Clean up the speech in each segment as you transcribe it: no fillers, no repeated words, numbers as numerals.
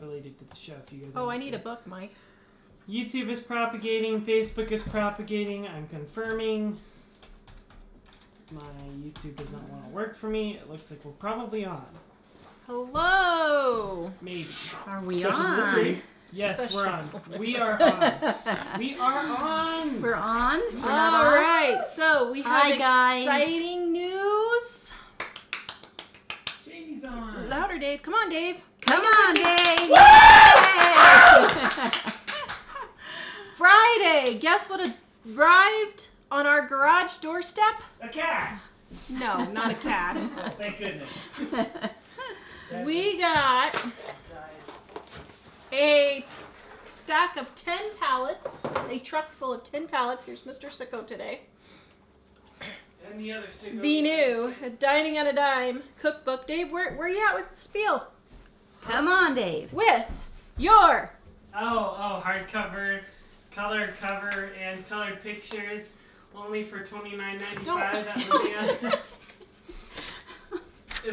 related to the show. If you guys. Oh, I need a book, Mike. YouTube is propagating. Facebook is propagating. I'm confirming. My YouTube does not want to work for me. It looks like we're probably on. Hello. Maybe. Are we Special on? delivery. Yes, Special we're on. delivery. We are on. We are on. We're on? We're All not on? right. So we have Hi, guys. exciting news. Jamie's on. Louder, Dave. Come on, Dave. Come on, Dave! Yay! Friday. Guess what arrived on our garage doorstep? A cat. No, not a cat. Oh, thank goodness. We got a stack of 10 pallets, a truck full of 10 pallets. Here's Mr. Sicko today. And the other cigarette. The new Dining on a Dime cookbook. Dave, where you at with the spiel? Come on, Dave. With your Oh, hardcover, colored cover, and colored pictures. Only for $29.95. That would be on.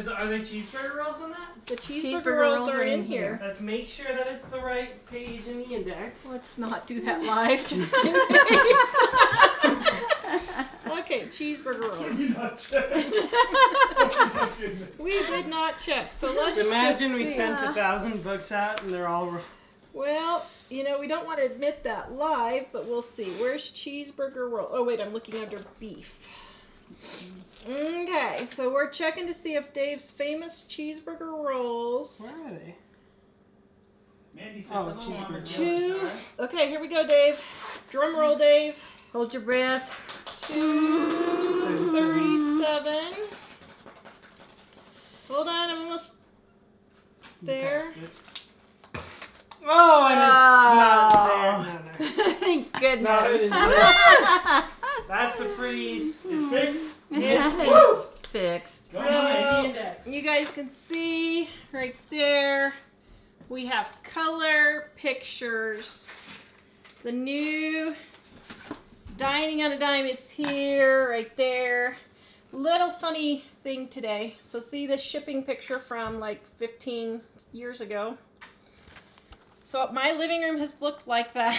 Are there cheeseburger rolls on that? the cheeseburger rolls are in here. Let's make sure that it's the right page in the index. Let's not do that live, just in case. Okay, cheeseburger rolls. You're not checking. Oh, my goodness. We did not check, so let's Imagine just we see. sent 1,000 books out and they're all. Well, you know, we don't want to admit that live, but we'll see. Where's cheeseburger roll? Oh, wait, I'm looking under beef. Okay, so we're checking to see if Dave's famous cheeseburger rolls. Where are they? Mandy says Oh, hello, Mama. Two. Okay, here we go, Dave. Drum roll, Dave. Hold your breath. 237. Hold on, I'm almost there. Oh, and it's not there. No. Thank goodness. No, it is That's a pretty. It's fixed. It's fixed. Go So, on. index. You guys can see right there, we have color pictures. The new Dining on a Dime is here, right there. Little funny thing today. So see the shipping picture from like 15 years ago. So my living room has looked like that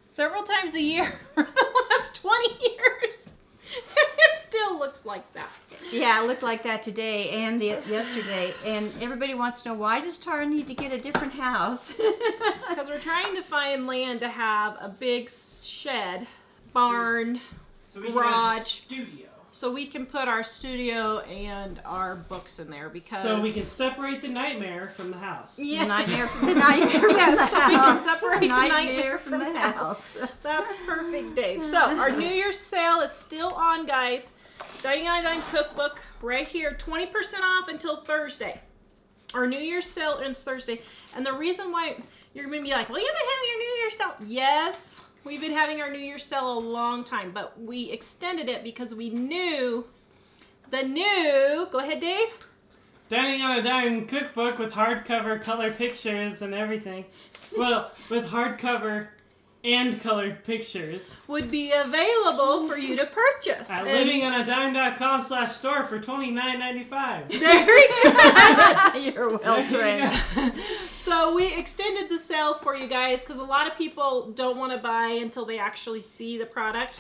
several times a year for the last 20 years. It still looks like that. Yeah, it looked like that today and yesterday. And everybody wants to know, why does Tara need to get a different house? Because we're trying to find land to have a big shed, barn, So we can have a garage. studio. so we can put our studio and our books in there because... So we can separate the nightmare from the house. Yeah. Nightmare from the nightmare from Yes, the so we can house. separate the nightmare from the house. That's perfect, Dave. So our New Year's sale is still on, guys. Dining on a Dime cookbook right here, 20% off until Thursday. Our New Year's sale ends Thursday. And the reason why you're going to be like, well, you've been having your New Year's sale. Yes, we've been having our New Year's sale a long time, but we extended it because we knew the new, go ahead, Dave. Dining on a Dime cookbook with hardcover, color pictures, and everything. Well, with hardcover and colored pictures. Would be available for you to purchase. At And livingonadime.com/store for $29.95. there we go. You're well trained. So we extended the sale for you guys because a lot of people don't want to buy until they actually see the product.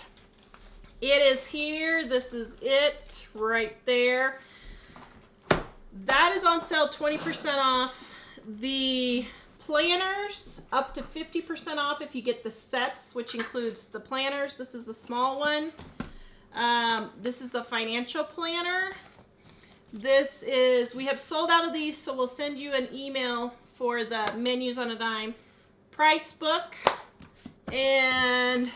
It is here. This is it right there. That is on sale 20% off. The planners up to 50% off if you get the sets, which includes the planners. This is the small one. This is the financial planner. This is, we have sold out of these, so we'll send you an email for the menus on a dime price book and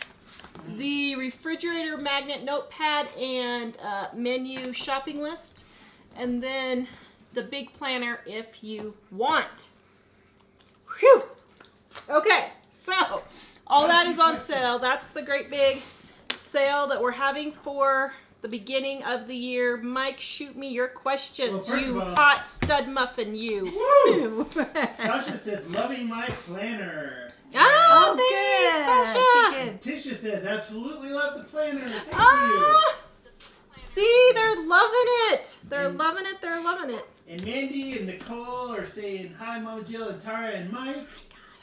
the refrigerator magnet notepad and menu shopping list, and then the big planner if you want. Whew. Okay, so all that is on sale. That's the great big sale that we're having for the beginning of the year. Mike, shoot me your questions, Well, first you of all- hot stud muffin, you. Woo! Sasha says, loving my planner. Ah, good. thanks, Sasha. Good. And Tisha says, absolutely love the planner. Thank you. Ah, See, they're loving it. They're loving it. They're loving it. And Mandy and Nicole are saying hi, Mama Jill and Tara and Mike.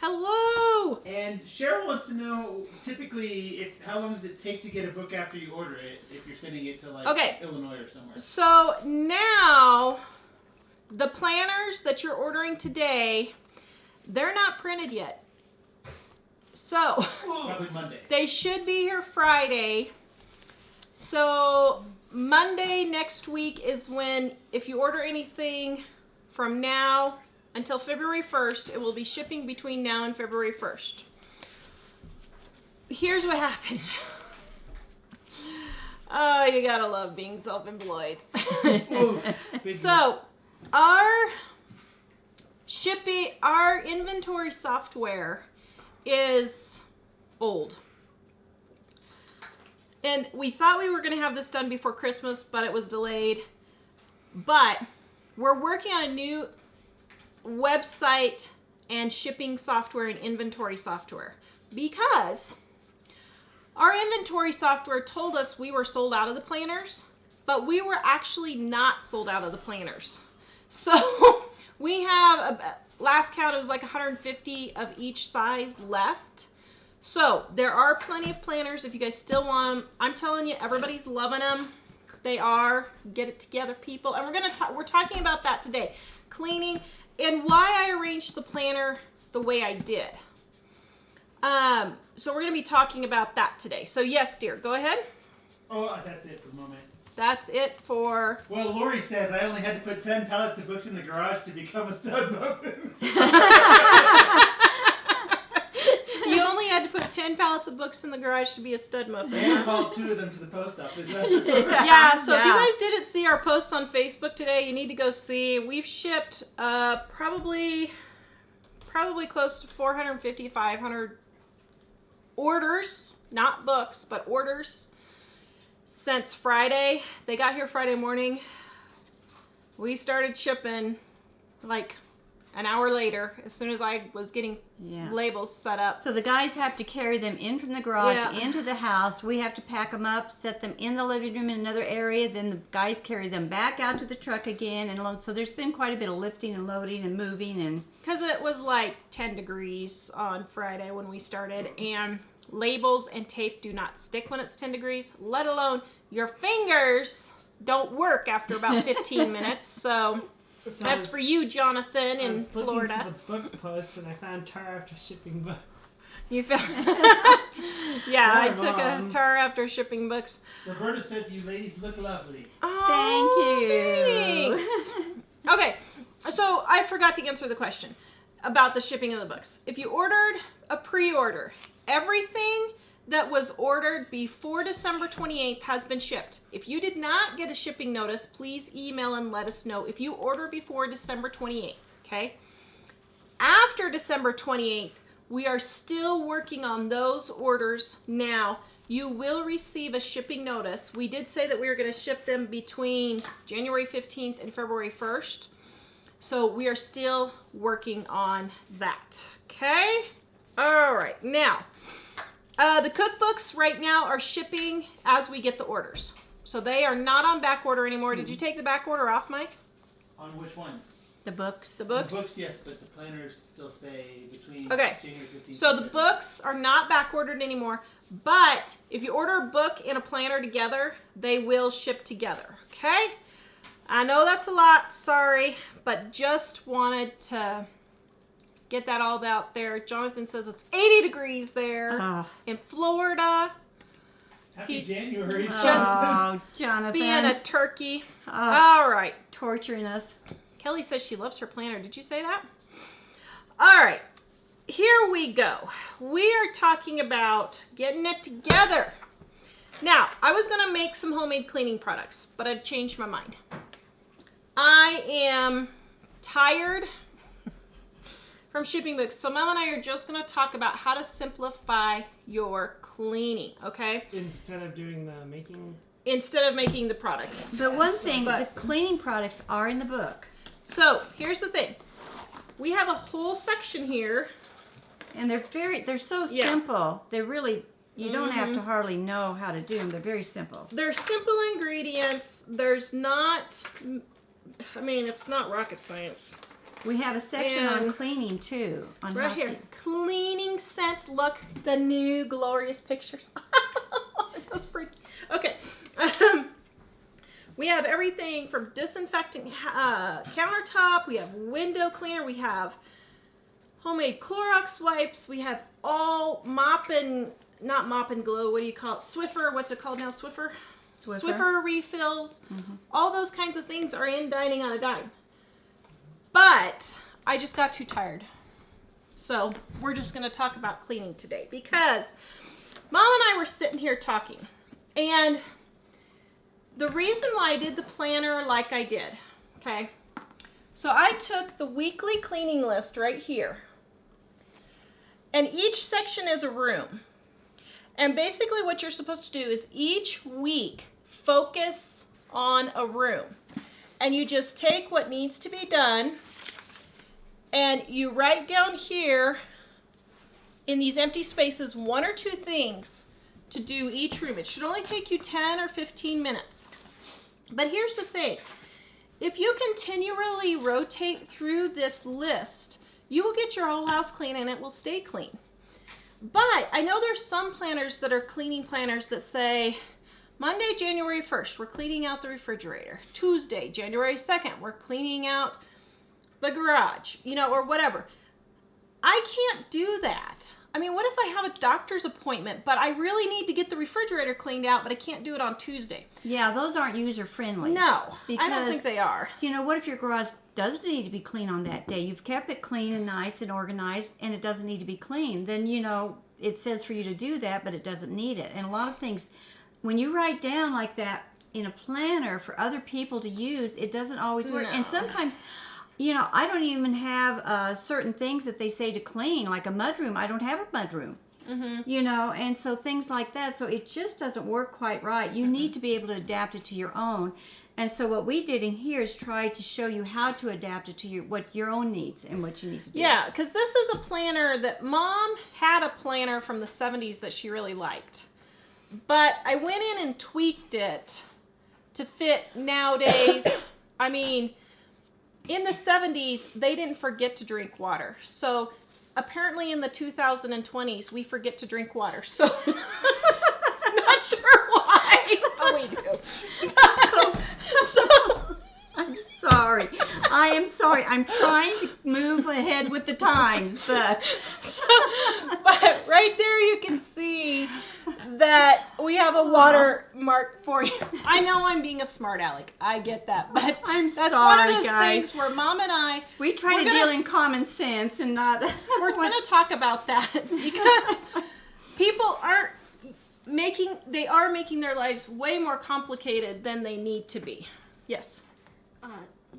Hello. And Cheryl wants to know, typically, how long does it take to get a book after you order it, if you're sending it to, like, Illinois or somewhere? So now, the planners that you're ordering today, they're not printed yet. So, Probably Monday. they should be here Friday. So, Monday next week is when, if you order anything from now until February 1st, it will be shipping between now and February 1st. Here's what happened. Oh, you gotta love being self-employed. So, our inventory software is old. And we thought we were going to have this done before Christmas, but it was delayed. But we're working on a new website and shipping software and inventory software because our inventory software told us we were sold out of the planners, but we were actually not sold out of the planners. So we have, last count, it was like 150 of each size left. So there are plenty of planners if you guys still want them. I'm telling you, everybody's loving them. They are. Get it together, people. And we're talking about that today. Cleaning and why I arranged the planner the way I did. So we're going to be talking about that today. So yes, dear, go ahead. Oh, that's it for the moment. That's it for... Well, Lori says I only had to put 10 pallets of books in the garage to become a stud muffin. You only had to put 10 pallets of books in the garage to be a stud muffin. And hauled 2 of them to the post office. Yeah, so if you guys didn't see our post on Facebook today, you need to go see. We've shipped probably close to 450, 500 orders, not books, but orders since Friday. They got here Friday morning. We started shipping like an hour later, as soon as I was getting labels set up. So the guys have to carry them in from the garage into the house. We have to pack them up, set them in the living room in another area. Then the guys carry them back out to the truck again and load. So there's been quite a bit of lifting and loading and moving. And because it was like 10 degrees on Friday when we started, and labels and tape do not stick when it's 10 degrees, let alone your fingers don't work after about 15 minutes. So that's for you, Jonathan, in Florida. I was looking for the book post and I found Tara after shipping books. You found? Yeah, I took a Tara after shipping books. Roberta says you ladies look lovely. Oh, thank you. Okay, so I forgot to answer the question about the shipping of the books. If you ordered a pre-order, everything that was ordered before December 28th has been shipped. If you did not get a shipping notice, please email and let us know if you order before December 28th, okay? After December 28th, we are still working on those orders now. You will receive a shipping notice. We did say that we were going to ship them between January 15th and February 1st. So we are still working on that, okay? All right, now, the cookbooks right now are shipping as we get the orders. So they are not on back order anymore. Did you take the back order off, Mike? On which one? the books. The books? The books, yes, but the planners still say between Okay. January 15th. So the books are not back ordered anymore, but if you order a book and a planner together, they will ship together, okay? I know that's a lot, sorry, but just wanted to get that all out there. Jonathan says it's 80 degrees there in Florida. Happy He's January. Jonathan. Being a turkey. All right. Torturing us. Kelly says she loves her planner. Did you say that? All right. Here we go. We are talking about getting it together. Now, I was going to make some homemade cleaning products, but I changed my mind. I am tired from shipping books. So Mom and I are just going to talk about how to simplify your cleaning, okay? Instead of doing the making. Instead of making the products. But one thing, the cleaning products are in the book. So here's the thing. We have a whole section here. And they're so simple. They're really You don't have to hardly know how to do them. They're very simple. They're simple ingredients. There's not, I mean, it's not rocket science. We have a section on cleaning too. On right here, cleaning scents. Look, the new glorious pictures. That's pretty. Okay. We have everything from disinfecting countertop. We have window cleaner. We have homemade Clorox wipes. We have all not mop and glow. What do you call it? Swiffer. What's it called now? Swiffer. Swiffer refills. All those kinds of things are in Dining on a Dime. But I just got too tired. So we're just going to talk about cleaning today because Mom and I were sitting here talking. And the reason why I did the planner like I did, okay? So I took the weekly cleaning list right here. And each section is a room. And basically what you're supposed to do is each week focus on a room. And you just take what needs to be done and you write down here in these empty spaces 1 or 2 things to do each room. It should only take you 10 or 15 minutes. But here's the thing. If you continually rotate through this list, you will get your whole house clean and it will stay clean. But I know there's some planners that are cleaning planners that say, Monday, January 1st, we're cleaning out the refrigerator. Tuesday, January 2nd, we're cleaning out the garage, you know, or whatever. I can't do that. I mean, what if I have a doctor's appointment, but I really need to get the refrigerator cleaned out, but I can't do it on Tuesday? Yeah, those aren't user-friendly. No, because, I don't think they are. You know, what if your garage doesn't need to be clean on that day? You've kept it clean and nice and organized, and it doesn't need to be clean. Then, you know, it says for you to do that, but it doesn't need it. And a lot of things, when you write down like that in a planner for other people to use, it doesn't always work. No. And sometimes, you know, I don't even have certain things that they say to clean, like a mudroom. I don't have a mudroom, you know, and so things like that. So it just doesn't work quite right. You need to be able to adapt it to your own. And so what we did in here is try to show you how to adapt it to what your own needs and what you need to do. Yeah, because this is a planner that Mom had a planner from the 70s that she really liked. But I went in and tweaked it to fit nowadays. I mean, in the 70s, they didn't forget to drink water. So apparently in the 2020s, we forget to drink water. So not sure why, but we do. So I'm sorry. I am sorry. I'm trying to move ahead with the times, but right there you can see that we have a watermark for you. I know I'm being a smart aleck. I get that, but I'm that's sorry, one of those guys. things where Mom and I we try to deal in common sense and not. We're going to talk about that because people are making their lives way more complicated than they need to be. Yes.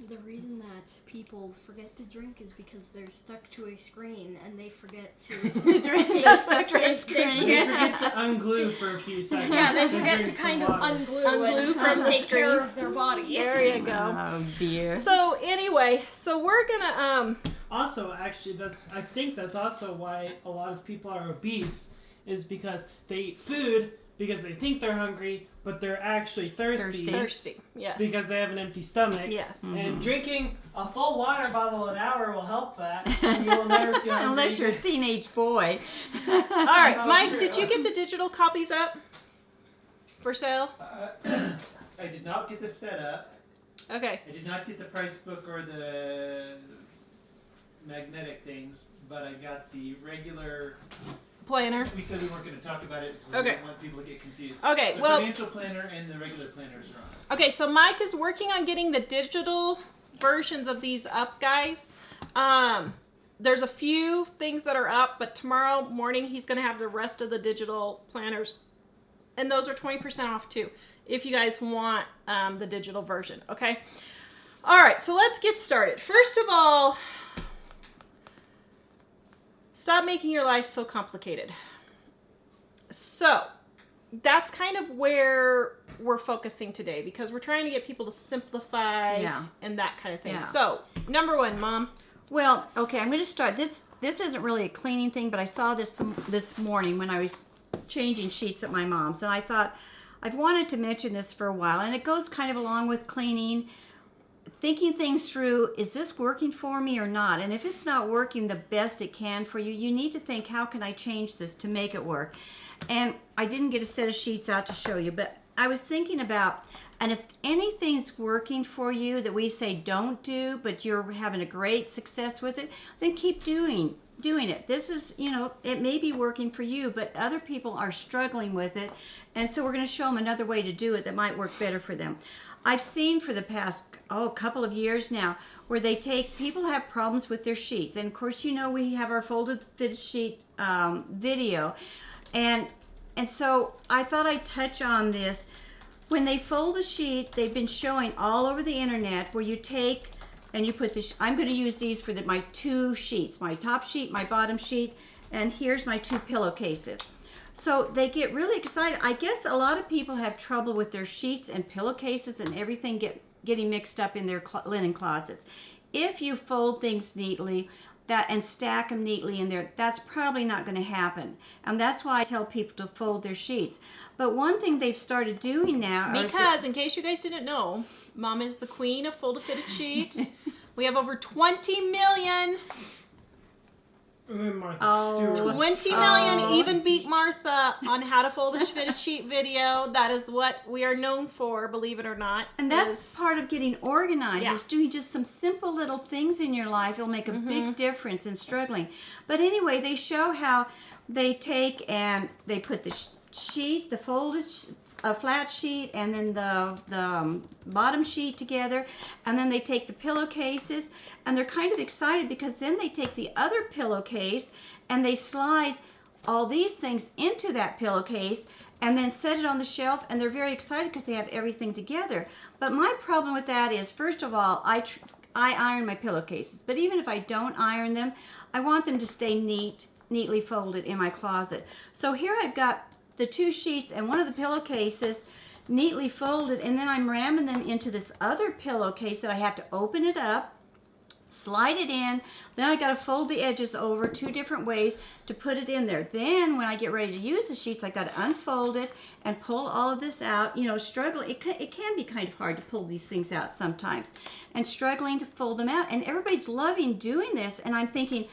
The reason that people forget to drink is because they're stuck to a screen and they forget to drink. They're stuck to a screen. They forget to unglue for a few seconds. Yeah, they to forget drink to kind some of water. unglue from and the take care screen. of their body. There you go. Oh dear. So anyway, we're gonna Also, actually, I think that's also why a lot of people are obese, is because they eat food because they think they're hungry, but they're actually thirsty. Yes. Because they have an empty stomach. Yes. And drinking a full water bottle an hour will help that. And you'll never feel hungry. Unless you're a teenage boy. All right, Oh, Mike, sure. did you get the digital copies up for sale? I did not get this set up. Okay. I did not get the price book or the magnetic things, but I got the regular. Planner. We said we weren't going to talk about it because Okay. we didn't want people to get confused. Okay, The well, financial planner and the regular planners are on. okay, so Mike is working on getting the digital versions of these up, guys. There's a few things that are up, but tomorrow morning he's going to have the rest of the digital planners. And those are 20% off too, if you guys want the digital version, okay? All right, so let's get started. First of all, stop making your life so complicated. So that's kind of where we're focusing today because we're trying to get people to simplify and that kind of thing. Yeah. So, number one, Mom. Well, okay, I'm going to start. This isn't really a cleaning thing, but I saw this morning when I was changing sheets at my mom's, and I thought I've wanted to mention this for a while, and it goes kind of along with cleaning, thinking things through. Is this working for me or not? And if it's not working the best it can for you, you need to think, how can I change this to make it work? And I didn't get a set of sheets out to show you, but I was thinking about, and if anything's working for you that we say don't do, but you're having a great success with it, then keep doing it. This is, you know, it may be working for you, but other people are struggling with it, and so we're going to show them another way to do it that might work better for them. I've seen for the past couple of years now where people have problems with their sheets, and of course, you know, we have our folded fitted sheet video, and so I thought I'd touch on this. When they fold a sheet, they've been showing all over the internet where you take and you put this. I'm going to use these for my 2 sheets, my top sheet, my bottom sheet, and here's my 2 pillowcases. So they get really excited. I guess a lot of people have trouble with their sheets and pillowcases and everything getting mixed up in their linen closets. If you fold things neatly and stack them neatly in there, that's probably not going to happen. And that's why I tell people to fold their sheets. But one thing they've started doing now... Because, in case you guys didn't know, Mom is the queen of folded fitted sheets. We have over 20 million... Martha Stewart. 20 million even beat Martha on how to fold a fitted sheet video. That is what we are known for, believe it or not. And that's part of getting organized, is doing just some simple little things in your life. It'll make a big difference in struggling. But anyway, they show how they take and they put the sheet, the folded a flat sheet, and then the bottom sheet together, and then they take the pillowcases, and they're kind of excited because then they take the other pillowcase and they slide all these things into that pillowcase and then set it on the shelf, and they're very excited because they have everything together. But my problem with that is, first of all, I iron my pillowcases, but even if I don't iron them, I want them to stay neatly folded in my closet. So here I've got the 2 sheets and one of the pillowcases neatly folded, and then I'm ramming them into this other pillowcase that I have to open it up, slide it in, then I got to fold the edges over 2 different ways to put it in there. Then when I get ready to use the sheets, I got to unfold it and pull all of this out. You know, struggling, it can be kind of hard to pull these things out sometimes, and struggling to fold them out, and everybody's loving doing this, and I'm thinking,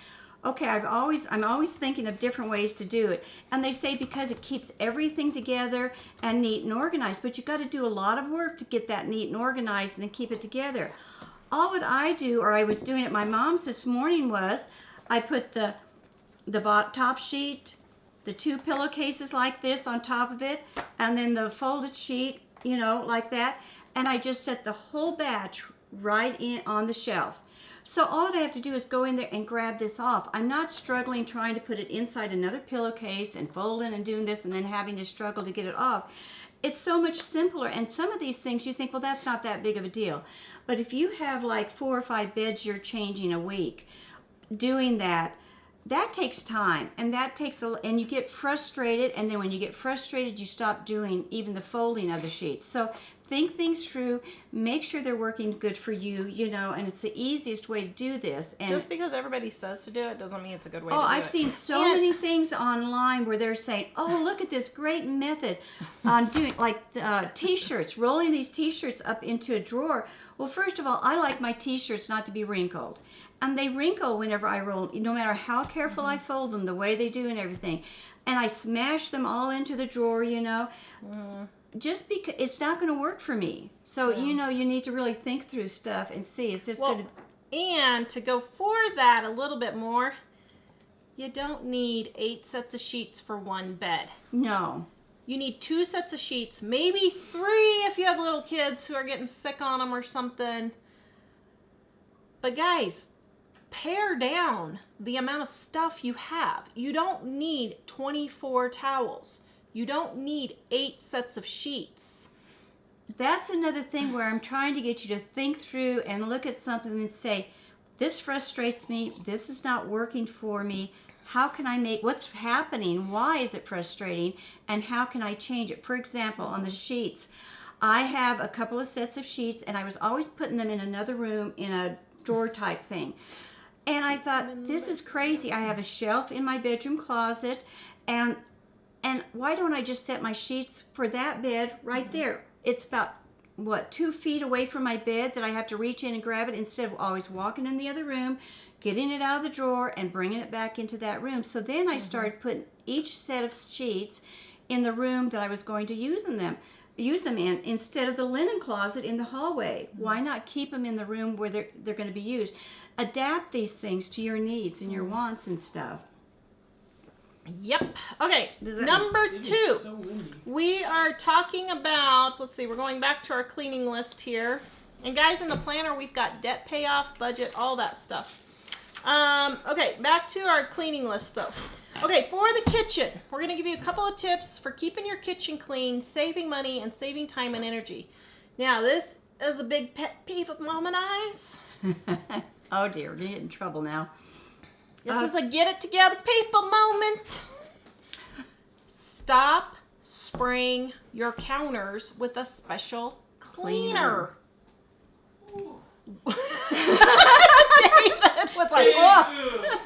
okay, I'm always thinking of different ways to do it. And they say because it keeps everything together and neat and organized, but you got to do a lot of work to get that neat and organized and keep it together. All what I do, or I was doing at my mom's this morning, was I put the top sheet, the 2 pillowcases like this on top of it, and then the folded sheet, you know, like that, and I just set the whole batch right in on the shelf. So all I have to do is go in there and grab this off. I'm not struggling trying to put it inside another pillowcase and folding and doing this and then having to struggle to get it off. It's so much simpler, and some of these things you think, well, that's not that big of a deal. But if you have like 4 or 5 beds you're changing a week, doing that takes time, and and you get frustrated, and then when you get frustrated, you stop doing even the folding of the sheets. So think things through, make sure they're working good for you, you know, and it's the easiest way to do this. And just because everybody says to do it doesn't mean it's a good way to do it. I've seen so many things online where they're saying, oh, look at this great method on doing, like t-shirts, rolling these t-shirts up into a drawer. Well, first of all, I like my t-shirts not to be wrinkled. And they wrinkle whenever I roll, no matter how careful I fold them, the way they do and everything. And I smash them all into the drawer, you know. Just because it's not going to work for me. So, you know, you need to really think through stuff and see. It's just going to... And to go for that a little bit more, you don't need 8 sets of sheets for 1 bed. No. You need 2 sets of sheets, maybe 3 if you have little kids who are getting sick on them or something. But guys, pare down the amount of stuff you have. You don't need 24 towels. You don't need 8 sets of sheets. That's another thing where I'm trying to get you to think through and look at something and say, this frustrates me, this is not working for me. How can I what's happening? Why is it frustrating? And how can I change it? For example, on the sheets, I have a couple of sets of sheets, and I was always putting them in another room in a drawer type thing. And I thought, this is crazy. I have a shelf in my bedroom closet, and And why don't I just set my sheets for that bed right there? It's about, 2 feet away from my bed that I have to reach in and grab it instead of always walking in the other room, getting it out of the drawer and bringing it back into that room. So then I started putting each set of sheets in the room that I was going to use them in instead of the linen closet in the hallway. Why not keep them in the room where they're going to be used? Adapt these things to your needs and your wants and stuff. Yep. Okay, number 2. So windy. We are talking about, let's see, we're going back to our cleaning list here. And guys, in the planner, we've got debt payoff, budget, all that stuff. Okay, back to our cleaning list though. Okay, for the kitchen, we're going to give you a couple of tips for keeping your kitchen clean, saving money, and saving time and energy. Now, this is a big pet peeve of Mom and I's. Oh dear, we're going to get in trouble now. This is a get it together people moment. Stop spraying your counters with a special cleaner. David was like, oh.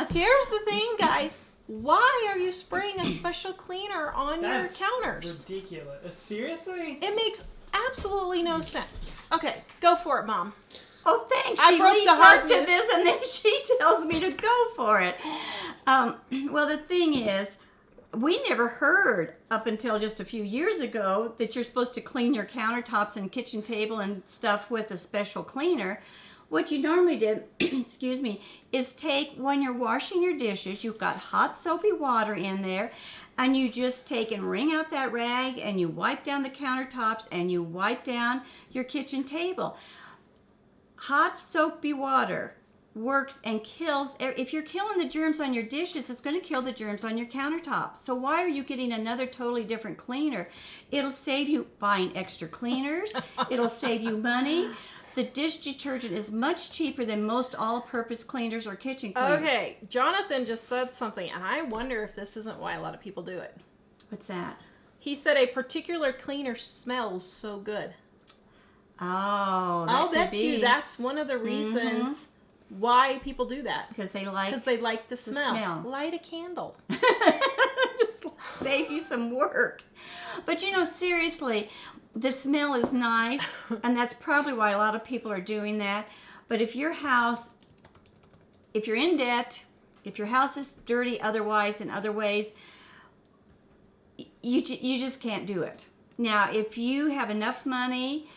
Here's the thing, guys. Why are you spraying a special cleaner on your counters? Ridiculous. Seriously? It makes absolutely no sense. Okay, go for it, Mom. Oh, thanks. I She broke leads the hard up to news. this, and then she tells me to go for it. Well, the thing is, we never heard up until just a few years ago that you're supposed to clean your countertops and kitchen table and stuff with a special cleaner. What you normally did, excuse me, is take, when you're washing your dishes, you've got hot soapy water in there, and you just take and wring out that rag, and you wipe down the countertops, and you wipe down your kitchen table. Hot soapy water works and kills. If you're killing the germs on your dishes, it's going to kill the germs on your countertop. So why are you getting another totally different cleaner? It'll save you buying extra cleaners. It'll save you money. The dish detergent is much cheaper than most all-purpose cleaners or kitchen cleaners. Okay, Jonathan just said something, and I wonder if this isn't why a lot of people do it. What's that? He said a particular cleaner smells so good. Oh, that I'll could bet be. you that's one of the reasons why people do that. Because they like the smell. smell. Light a candle. Just save you some work. But you know, seriously, the smell is nice, and that's probably why a lot of people are doing that. But if your house, if you're in debt, if your house is dirty otherwise in other ways, you just can't do it. Now, if you have enough money,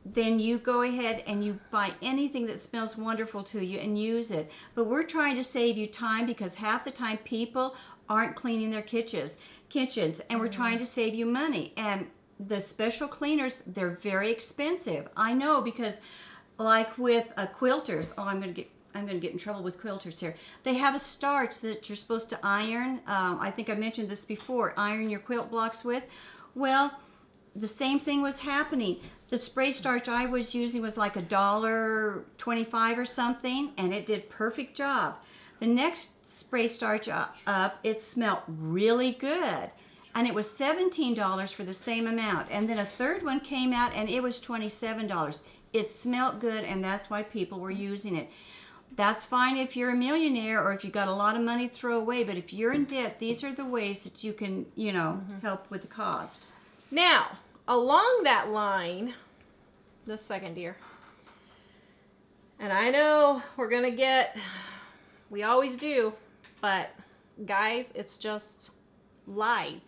then you go ahead and you buy anything that smells wonderful to you and use it. But we're trying to save you time because half the time people aren't cleaning their kitchens, and we're trying to save you money. And the special cleaners, they're very expensive. I know, because like with quilters, I'm going to get in trouble with quilters here. They have a starch that you're supposed to iron. I think I mentioned this before. Iron your quilt blocks with. Well, the same thing was happening. The spray starch I was using was like $1.25 or something, and it did perfect job. The next spray starch up, it smelled really good, and it was $17 for the same amount. And then a third one came out, and it was $27. It smelled good, and that's why people were using it. That's fine if you're a millionaire or if you got a lot of money to throw away, but if you're in debt, these are the ways that you can, help with the cost. Now, along that line, just a second, dear. And I know we always do, but guys, it's just lies.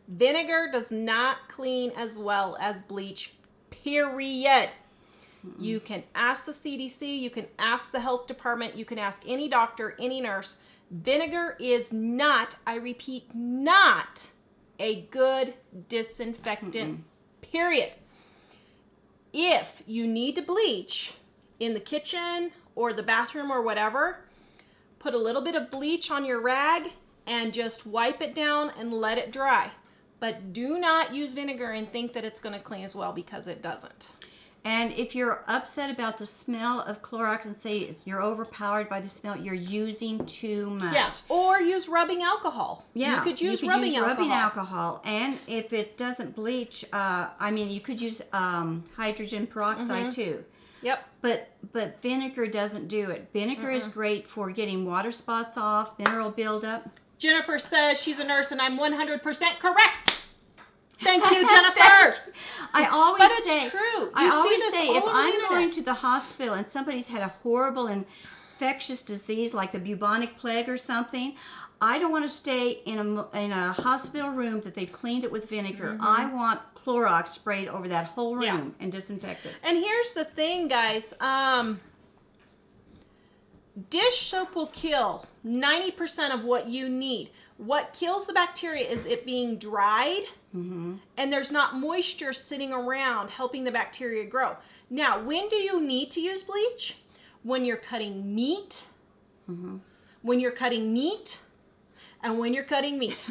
Vinegar does not clean as well as bleach, period. You can ask the CDC, you can ask the health department, you can ask any doctor, any nurse. Vinegar is not, I repeat, not a good disinfectant, period. If you need to bleach in the kitchen or the bathroom or whatever, put a little bit of bleach on your rag and just wipe it down and let it dry. But do not use vinegar and think that it's going to clean as well, because it doesn't. And if you're upset about the smell of Clorox and say you're overpowered by the smell, you're using too much. Yeah, or use rubbing alcohol. Yeah, you could use rubbing alcohol. And if it doesn't bleach, you could use hydrogen peroxide too. Yep. But vinegar doesn't do it. Vinegar is great for getting water spots off, mineral buildup. Jennifer says she's a nurse, and I'm 100% correct. Thank you, Jennifer. I always but say, it's true. I always say, if I'm internet. going to the hospital and somebody's had a horrible infectious disease like the bubonic plague or something, I don't want to stay in a hospital room that they've cleaned it with vinegar. I want Clorox sprayed over that whole room and disinfected. And here's the thing, guys. Dish soap will kill 90% of what you need. What kills the bacteria is it being dried, and there's not moisture sitting around helping the bacteria grow. Now, when do you need to use bleach? When you're cutting meat, when you're cutting meat, and when you're cutting meat.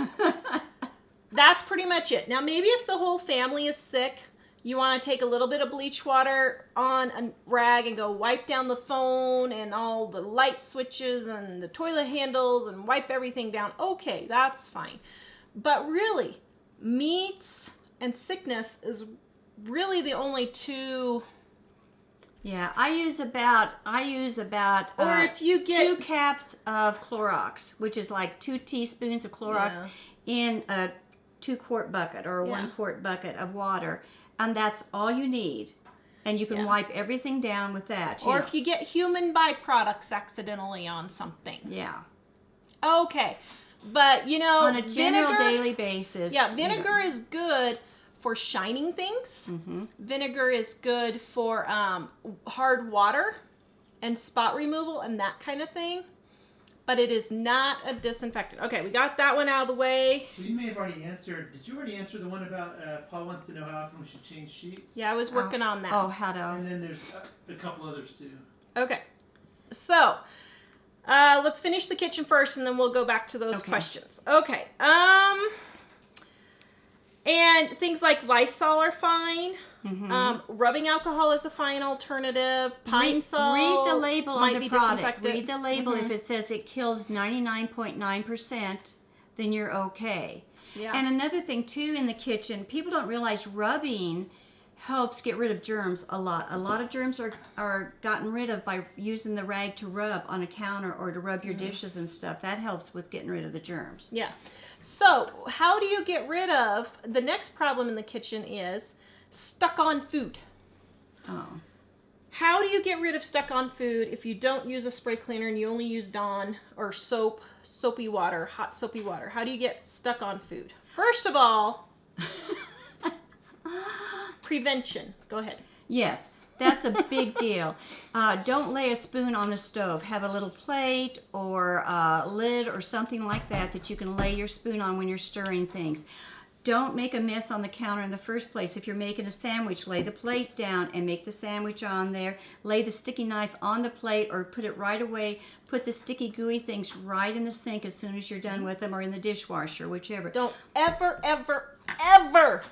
That's pretty much it. Now, maybe if the whole family is sick, you want to take a little bit of bleach water on a rag and go wipe down the phone and all the light switches and the toilet handles and wipe everything down. Okay, that's fine. But really, meats and sickness is really the only two. Yeah, I use about Or if you get 2 caps of Clorox, which is like 2 teaspoons of Clorox in a 2-quart bucket or a 1-quart bucket of water. And that's all you need. And you can wipe everything down with that. Or if you get human byproducts accidentally on something. Yeah. Okay. But, on a general daily basis. Yeah, vinegar is good for shining things. Vinegar is good for hard water and spot removal and that kind of thing. But it is not a disinfectant. Okay, we got that one out of the way. So you may have already answered. Did you already answer the one about Paul wants to know how often we should change sheets? Yeah, I was working on that. Oh, how to. And then there's a couple others too. Okay. So, let's finish the kitchen first and then we'll go back to those questions. Okay. And things like Lysol are fine. Rubbing alcohol is a fine alternative. Pine salt. Read the label on the product. Disinfectant. Read the label. If it says it kills 99.9%, then you're okay. Yeah. And another thing too in the kitchen, people don't realize rubbing helps get rid of germs a lot. A lot of germs are gotten rid of by using the rag to rub on a counter or to rub your dishes and stuff. That helps with getting rid of the germs. Yeah. So, how do you get rid of, the next problem in the kitchen is stuck on food. Oh. How do you get rid of stuck on food if you don't use a spray cleaner and you only use Dawn or soapy water, hot soapy water? How do you get stuck on food? First of all, prevention. Go ahead. Yes, that's a big deal. Don't lay a spoon on the stove. Have a little plate or a lid or something like that you can lay your spoon on when you're stirring things. Don't make a mess on the counter in the first place. If you're making a sandwich, lay the plate down and make the sandwich on there. Lay the sticky knife on the plate or put it right away. Put the sticky gooey things right in the sink as soon as you're done with them or in the dishwasher, whichever. Don't ever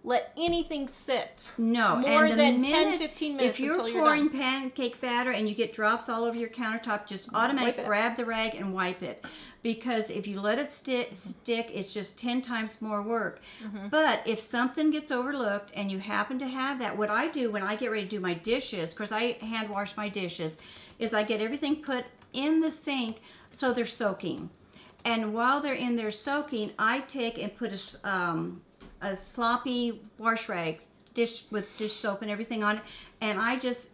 let anything sit. No. More and than minute, 10-15 minutes if you're until you're pouring done. pancake batter and you get drops all over your countertop, just automatically grab the rag and wipe it. Because if you let it stick, it's just 10 times more work. But if something gets overlooked and you happen to have that, what I do when I get ready to do my dishes, because I hand wash my dishes, is I get everything put in the sink so they're soaking. And while they're in there soaking, I take and put a sloppy wash rag, dish with dish soap and everything on it, and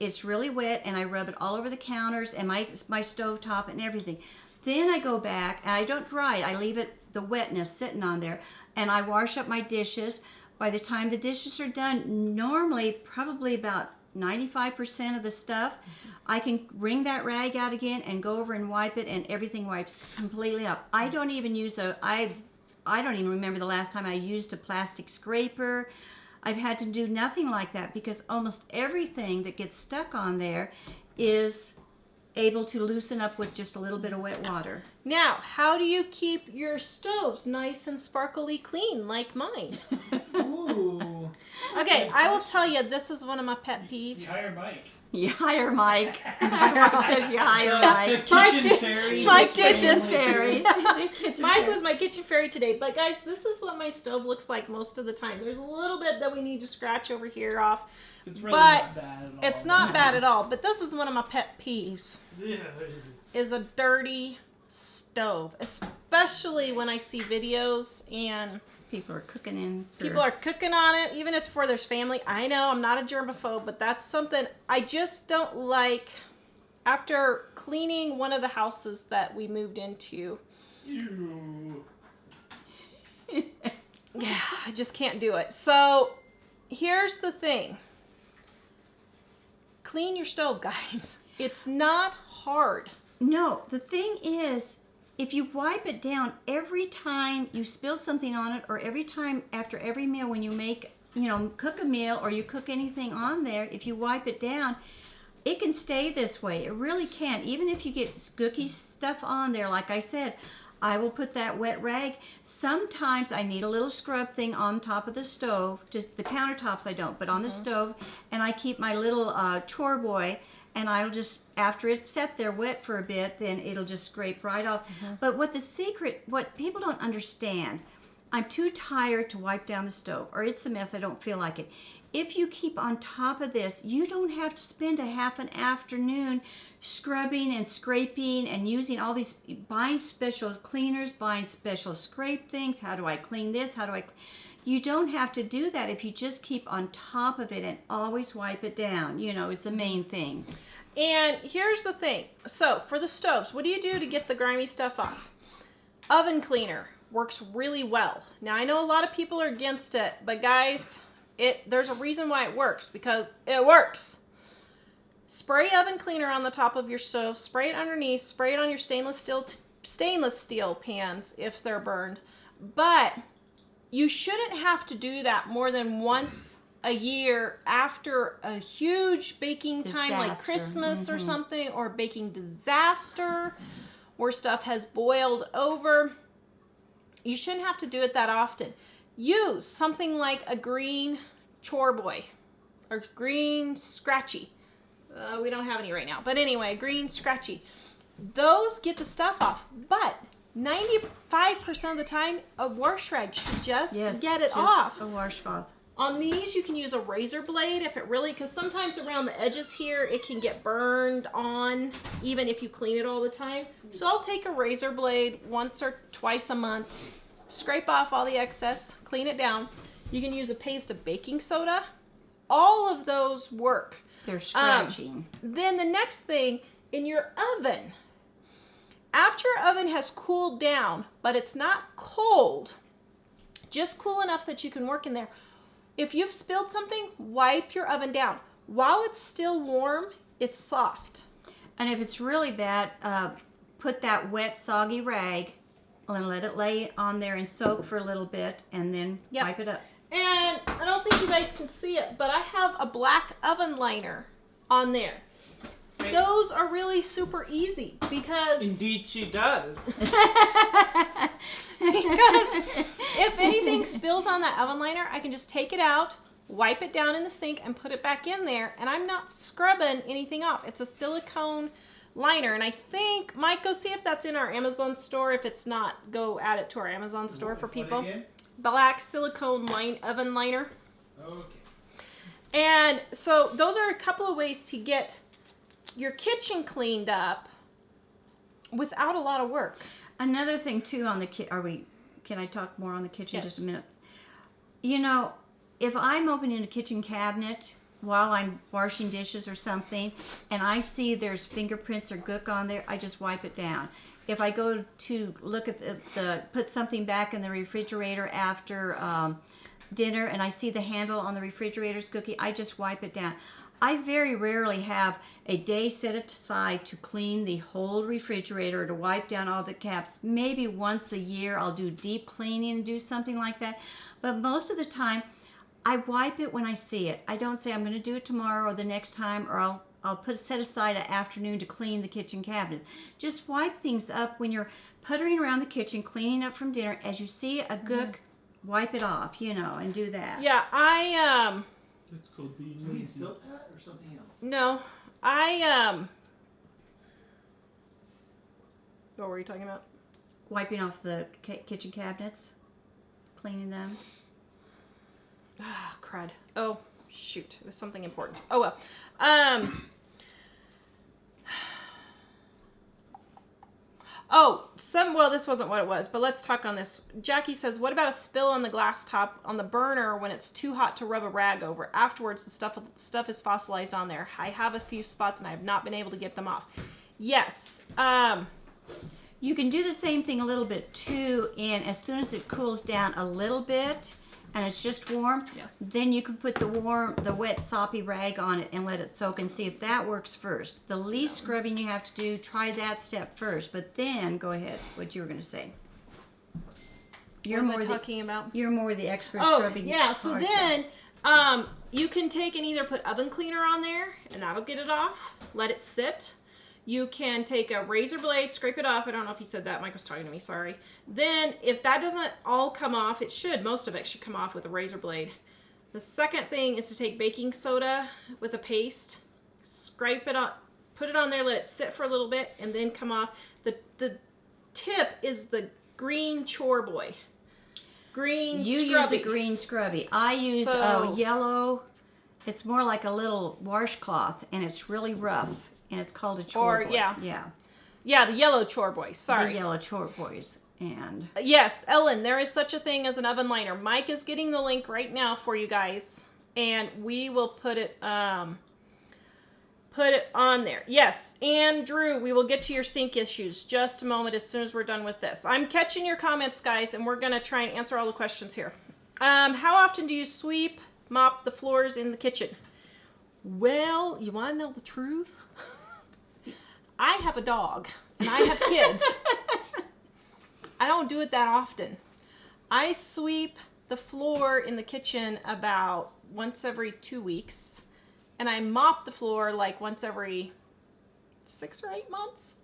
it's really wet, and I rub it all over the counters and my stove top and everything. Then I go back and I don't dry it. I leave the wetness sitting on there, and I wash up my dishes. By the time the dishes are done, normally probably about 95% of the stuff, I can wring that rag out again and go over and wipe it, and everything wipes completely up. I don't even remember the last time I used a plastic scraper. I've had to do nothing like that because almost everything that gets stuck on there is able to loosen up with just a little bit of wet water. Now, how do you keep your stoves nice and sparkly clean like mine? Ooh. Okay, I will tell you, this is one of my pet peeves. You hire Mike. You hire Mike. Mike says you hire Mike. Kitchen fairy. My kitchen fairy. Mike was my kitchen fairy today. But guys, this is what my stove looks like most of the time. There's a little bit that we need to scratch over here off. It's really but not bad at all. it's not bad at all. But this is one of my pet peeves. Yeah. Is a dirty stove. especially when I see videos and people are cooking in. People are cooking on it, even if it's for their family. I know I'm not a germaphobe, but that's something I just don't like. After cleaning one of the houses that we moved into, Ew. yeah, I just can't do it. So here's the thing. Clean your stove, guys. It's not hard. No, the thing is, if you wipe it down every time you spill something on it, or every time after every meal when you make, cook a meal or you cook anything on there, if you wipe it down, it can stay this way. It really can. Even if you get cookie stuff on there, like I said, I will put that wet rag. Sometimes I need a little scrub thing on top of the stove. Just the countertops I don't, but on the stove. And I keep my little chore boy, and I'll just, after it's set there wet for a bit, then it'll just scrape right off. But what people don't understand, I'm too tired to wipe down the stove, or it's a mess, I don't feel like it. If you keep on top of this, you don't have to spend a half an afternoon scrubbing and scraping and using all these, buying special cleaners, buying special scrape things. How do I clean this? You don't have to do that if you just keep on top of it and always wipe it down. It's the main thing. And here's the thing. So for the stoves, what do you do to get the grimy stuff off? Oven cleaner works really well. Now I know a lot of people are against it, but guys, there's a reason why it works, because it works. Spray oven cleaner on the top of your stove, spray it underneath, spray it on your stainless steel pans if they're burned. But you shouldn't have to do that more than once a year after a huge baking time like Christmas or something, or baking disaster where stuff has boiled over. You shouldn't have to do it that often. Use something like a green chore boy or green scratchy. We don't have any right now, but anyway, green scratchy. Those get the stuff off, but 95% of the time, a wash rag should just get it off. A washcloth. On these, you can use a razor blade if it really, because sometimes around the edges here, it can get burned on, even if you clean it all the time. So I'll take a razor blade once or twice a month, scrape off all the excess, clean it down. You can use a paste of baking soda. All of those work. They're scratching. Then the next thing, in your oven, after your oven has cooled down, but it's not cold, just cool enough that you can work in there. If you've spilled something, wipe your oven down. While it's still warm, it's soft. And if it's really bad, put that wet, soggy rag and let it lay on there and soak for a little bit, and then wipe it up. And I don't think you guys can see it, but I have a black oven liner on there. Right. Those are really super easy because... Indeed she does. Because if anything spills on that oven liner, I can just take it out, wipe it down in the sink, and put it back in there, and I'm not scrubbing anything off. It's a silicone liner, and I think, Mike, go see if that's in our Amazon store. If it's not, go add it to our Amazon store for people. Black silicone oven liner. Okay. And so those are a couple of ways to get your kitchen cleaned up without a lot of work. Another thing too on the can I talk more on the kitchen Yes. just a minute? If I'm opening a kitchen cabinet while I'm washing dishes or something, and I see there's fingerprints or gook on there, I just wipe it down. If I go to look at put something back in the refrigerator after dinner, and I see the handle on the refrigerator's cookie, I just wipe it down. I very rarely have a day set aside to clean the whole refrigerator, to wipe down all the caps. Maybe once a year I'll do deep cleaning and do something like that. But most of the time, I wipe it when I see it. I don't say I'm going to do it tomorrow or the next time, or I'll set aside an afternoon to clean the kitchen cabinets. Just wipe things up when you're puttering around the kitchen, cleaning up from dinner. As you see a gook, wipe it off, and do that. Yeah, That's called being Do you mean lazy. silk hat or something else? no, what were you talking about? Wiping off the kitchen cabinets, cleaning them. Ah, crud. Oh, shoot. It was something important. Oh, well. Oh, well, this wasn't what it was, but let's talk on this. Jackie says, what about a spill on the glass top on the burner when it's too hot to rub a rag over? Afterwards, the stuff is fossilized on there. I have a few spots and I have not been able to get them off. Yes. You can do the same thing a little bit too, and as soon as it cools down a little bit and it's just warm, then you can put the wet soppy rag on it and let it soak and see if that works first. The least scrubbing you have to do, try that step first, but then go ahead. What you were going to say? You're more the expert scrubbing. Yeah, so then you can take and either put oven cleaner on there and that'll get it off. Let it sit. You can take a razor blade, scrape it off. I don't know if you said that. Mike was talking to me, sorry. Then if that doesn't all come off, most of it should come off with a razor blade. The second thing is to take baking soda with a paste, scrape it on, put it on there, let it sit for a little bit, and then come off. The tip is the green chore boy. Green You scrubby. use a green scrubby. I use a yellow. It's more like a little washcloth, and it's really rough. And it's called a chore boy. Yeah, the yellow chore boy. Sorry. The yellow chore boys. And yes, Ellen, there is such a thing as an oven liner. Mike is getting the link right now for you guys, and we will put it on there. Yes, and Drew, we will get to your sink issues just a moment as soon as we're done with this. I'm catching your comments, guys, and we're gonna try and answer all the questions here. How often do you mop the floors in the kitchen? Well, you want to know the truth? I have a dog and I have kids. I don't do it that often. I sweep the floor in the kitchen about once every 2 weeks, and I mop the floor like once every 6 or 8 months.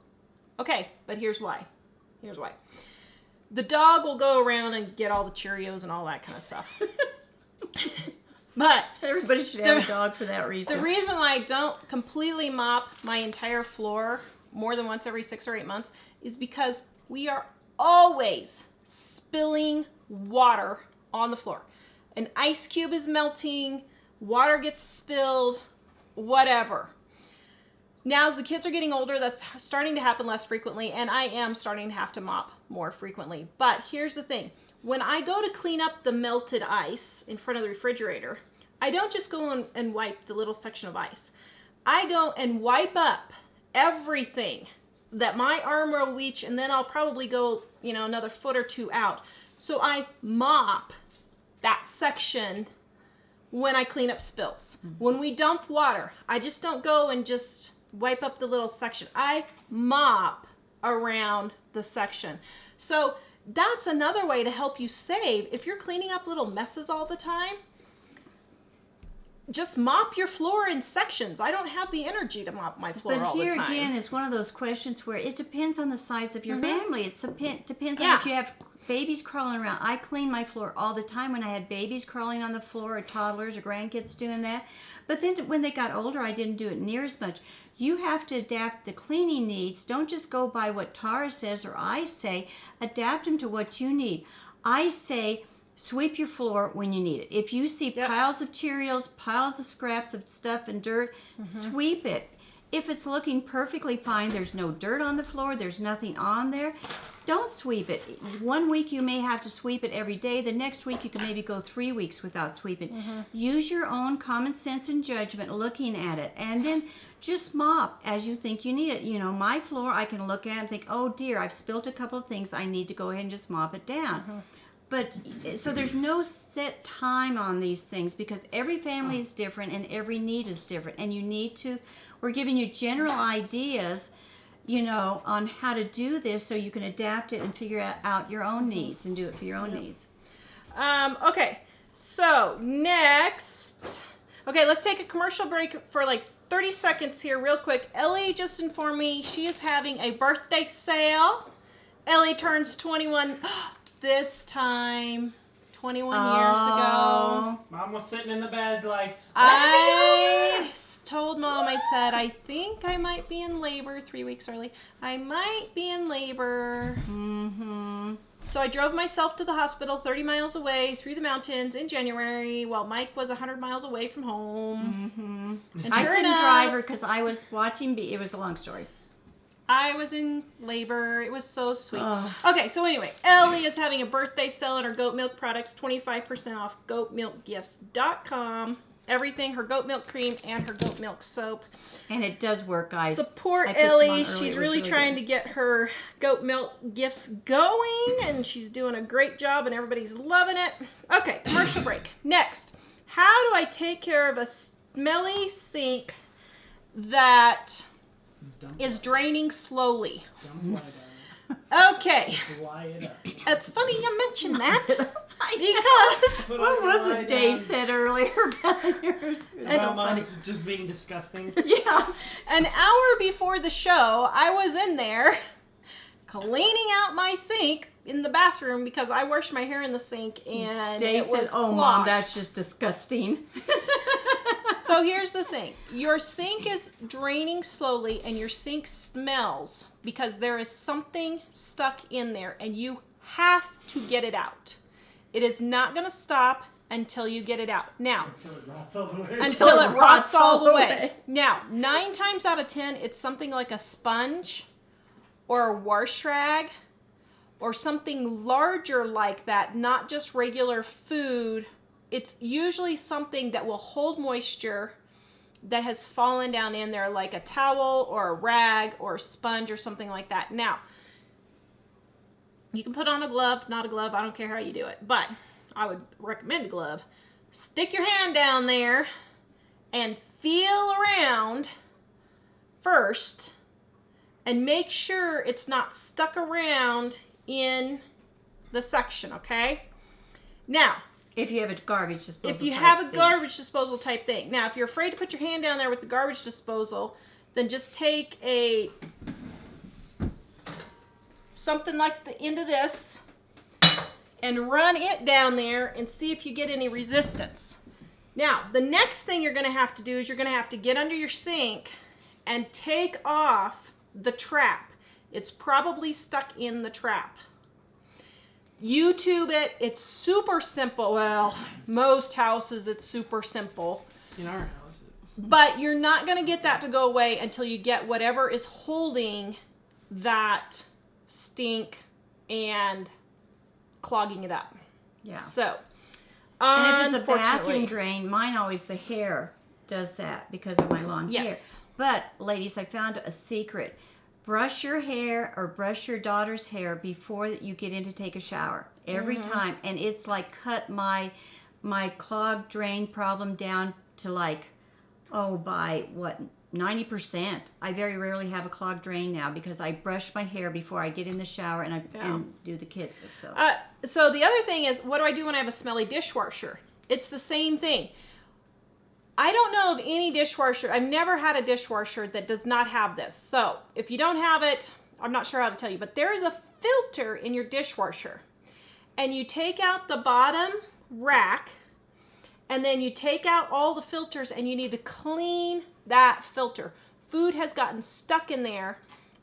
Okay, but here's why. The dog will go around and get all the Cheerios and all that kind of stuff. But everybody should have a dog for that reason. The reason why I don't completely mop my entire floor more than once every 6 or 8 months is because we are always spilling water on the floor. An ice cube is melting, water gets spilled, whatever. Now, as the kids are getting older, that's starting to happen less frequently, and I am starting to have to mop more frequently. But here's the thing. When I go to clean up the melted ice in front of the refrigerator, I don't just go and wipe the little section of ice. I go and wipe up everything that my arm will reach, and then I'll probably go, another foot or two out. So I mop that section when I clean up spills. Mm-hmm. When we dump water, I just don't go and just wipe up the little section. I mop around the section. So that's another way to help you save. If you're cleaning up little messes all the time, just mop your floor in sections. I don't have the energy to mop my floor all the time. But here again is one of those questions where it depends on the size of your family. It depends on if you have babies crawling around. I clean my floor all the time when I had babies crawling on the floor, or toddlers or grandkids doing that. But then when they got older, I didn't do it near as much. You have to adapt the cleaning needs. Don't just go by what Tara says or I say. Adapt them to what you need. I say sweep your floor when you need it. If you see piles of Cheerios, piles of scraps of stuff and dirt, sweep it. If it's looking perfectly fine, there's no dirt on the floor, there's nothing on there, don't sweep it. 1 week you may have to sweep it every day. The next week you can maybe go 3 weeks without sweeping. Use your own common sense and judgment looking at it, and then just mop as you think you need it. My floor, I can look at and think, oh dear, I've spilt a couple of things. I need to go ahead and just mop it down. But so there's no set time on these things because every family is different and every need is different. And we're giving you general ideas, on how to do this so you can adapt it and figure out your own needs and do it for your own needs. Okay, so next, let's take a commercial break for like 30 seconds here real quick. Ellie just informed me she is having a birthday sale. Ellie turns 21 this time, 21 years ago. Mom was sitting in the bed like, I told Mom, I said, I think I might be in labor 3 weeks early. I might be in labor. So I drove myself to the hospital 30 miles away through the mountains in January while Mike was 100 miles away from home. And I couldn't drive her because I was watching, it was a long story. I was in labor. It was so sweet. Oh. Okay, so anyway, Ellie is having a birthday sale on her goat milk products, 25% off goatmilkgifts.com. Everything, her goat milk cream and her goat milk soap. And it does work, guys. Support I put some on Ellie. early. She's It was really trying good. to get her goat milk gifts going, and she's doing a great job, and everybody's loving it. Okay, commercial break. Next, how do I take care of a smelly sink that is draining slowly? Don't lie about Okay, it. Just lie it up. it's funny you mentioned that I know. because Put What on your was lie it Dave down. said earlier about yours? It was so About funny. mine's just being disgusting. Yeah. an hour before the show, I was in there cleaning out my sink in the bathroom because I washed my hair in the sink and Dave it was said, "Oh, clogged. Mom, that's just disgusting." So here's the thing. Your sink is draining slowly and your sink smells because there is something stuck in there and you have to get it out. It is not going to stop until you get it out. Now, Until it rots all the way. until it rots all the way. Now, 9 times out of 10, it's something like a sponge or a wash rag or something larger like that, not just regular food. It's usually something that will hold moisture that has fallen down in there, like a towel or a rag or a sponge or something like that. Now, you can put on a glove, not a glove, I don't care how you do it, but I would recommend a glove. Stick your hand down there and feel around first and make sure it's not stuck around in the section, okay? Now, If you have a garbage disposal. if you type have a sink. garbage disposal type thing. Now, if you're afraid to put your hand down there with the garbage disposal, then just take something like the end of this and run it down there and see if you get any resistance. Now, the next thing you're going to have to do is you're going to have to get under your sink and take off the trap. It's probably stuck in the trap. YouTube it. It's super simple. Well, most houses it's super simple. In our house, it's But you're not going to get that to go away until you get whatever is holding that stink and clogging it up. Yeah. So, And if it's a bathroom unfortunately, drain, mine always the hair does that because of my long hair. yes. But ladies, I found a secret. Brush your hair or brush your daughter's hair before you get in to take a shower. Every time. And it's like cut my clogged drain problem down to like, by what, 90%. I very rarely have a clogged drain now because I brush my hair before I get in the shower and and do the kids. So So the other thing is, what do I do when I have a smelly dishwasher? It's the same thing. I don't know of any dishwasher. I've never had a dishwasher that does not have this. So if you don't have it, I'm not sure how to tell you, but there is a filter in your dishwasher. And you take out the bottom rack, and then you take out all the filters, and you need to clean that filter. Food has gotten stuck in there.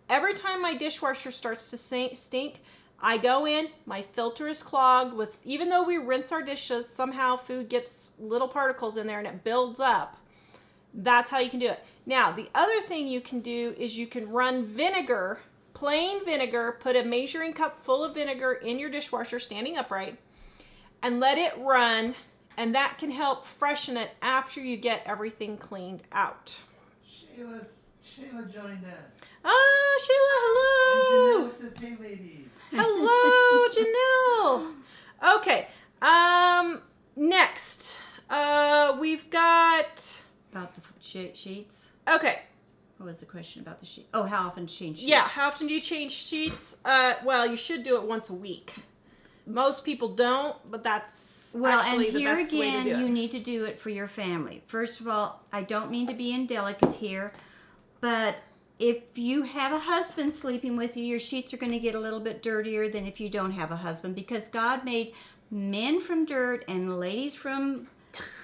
Every time my dishwasher starts to stink, I go in, my filter is clogged with, even though we rinse our dishes, somehow food gets little particles in there and it builds up. That's how you can do it. Now, the other thing you can do is you can run vinegar, plain vinegar, put a measuring cup full of vinegar in your dishwasher standing upright and let it run, and that can help freshen it after you get everything cleaned out. Shayla joined us. Ah, Sheila, hello! And Janelle says, hey ladies. Hello, Janelle. Okay. Next, we've got. about the sheets. Okay. What was the question about the sheet? Oh, how often change sheets? Yeah. How often do you change sheets? Well, you should do it once a week. Most people don't, but that's actually and the here best way to again, do you it. need to do it for your family. First of all, I don't mean to be indelicate here, but if you have a husband sleeping with you, your sheets are going to get a little bit dirtier than if you don't have a husband, because God made men from dirt and ladies from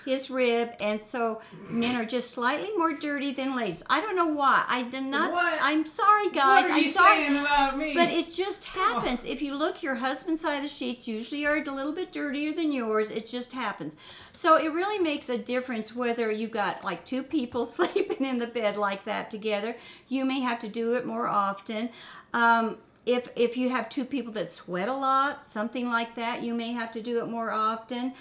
his rib, and so men are just slightly more dirty than ladies. I don't know why. I do not. What? I'm sorry, guys. What are I'm you sorry. saying about me? But it just happens. If you look, your husband's side of the sheets usually are a little bit dirtier than yours. It just happens. So it really makes a difference whether you got like two people sleeping in the bed like that together. You may have to do it more often. If you have two people that sweat a lot, something like that, you may have to do it more often.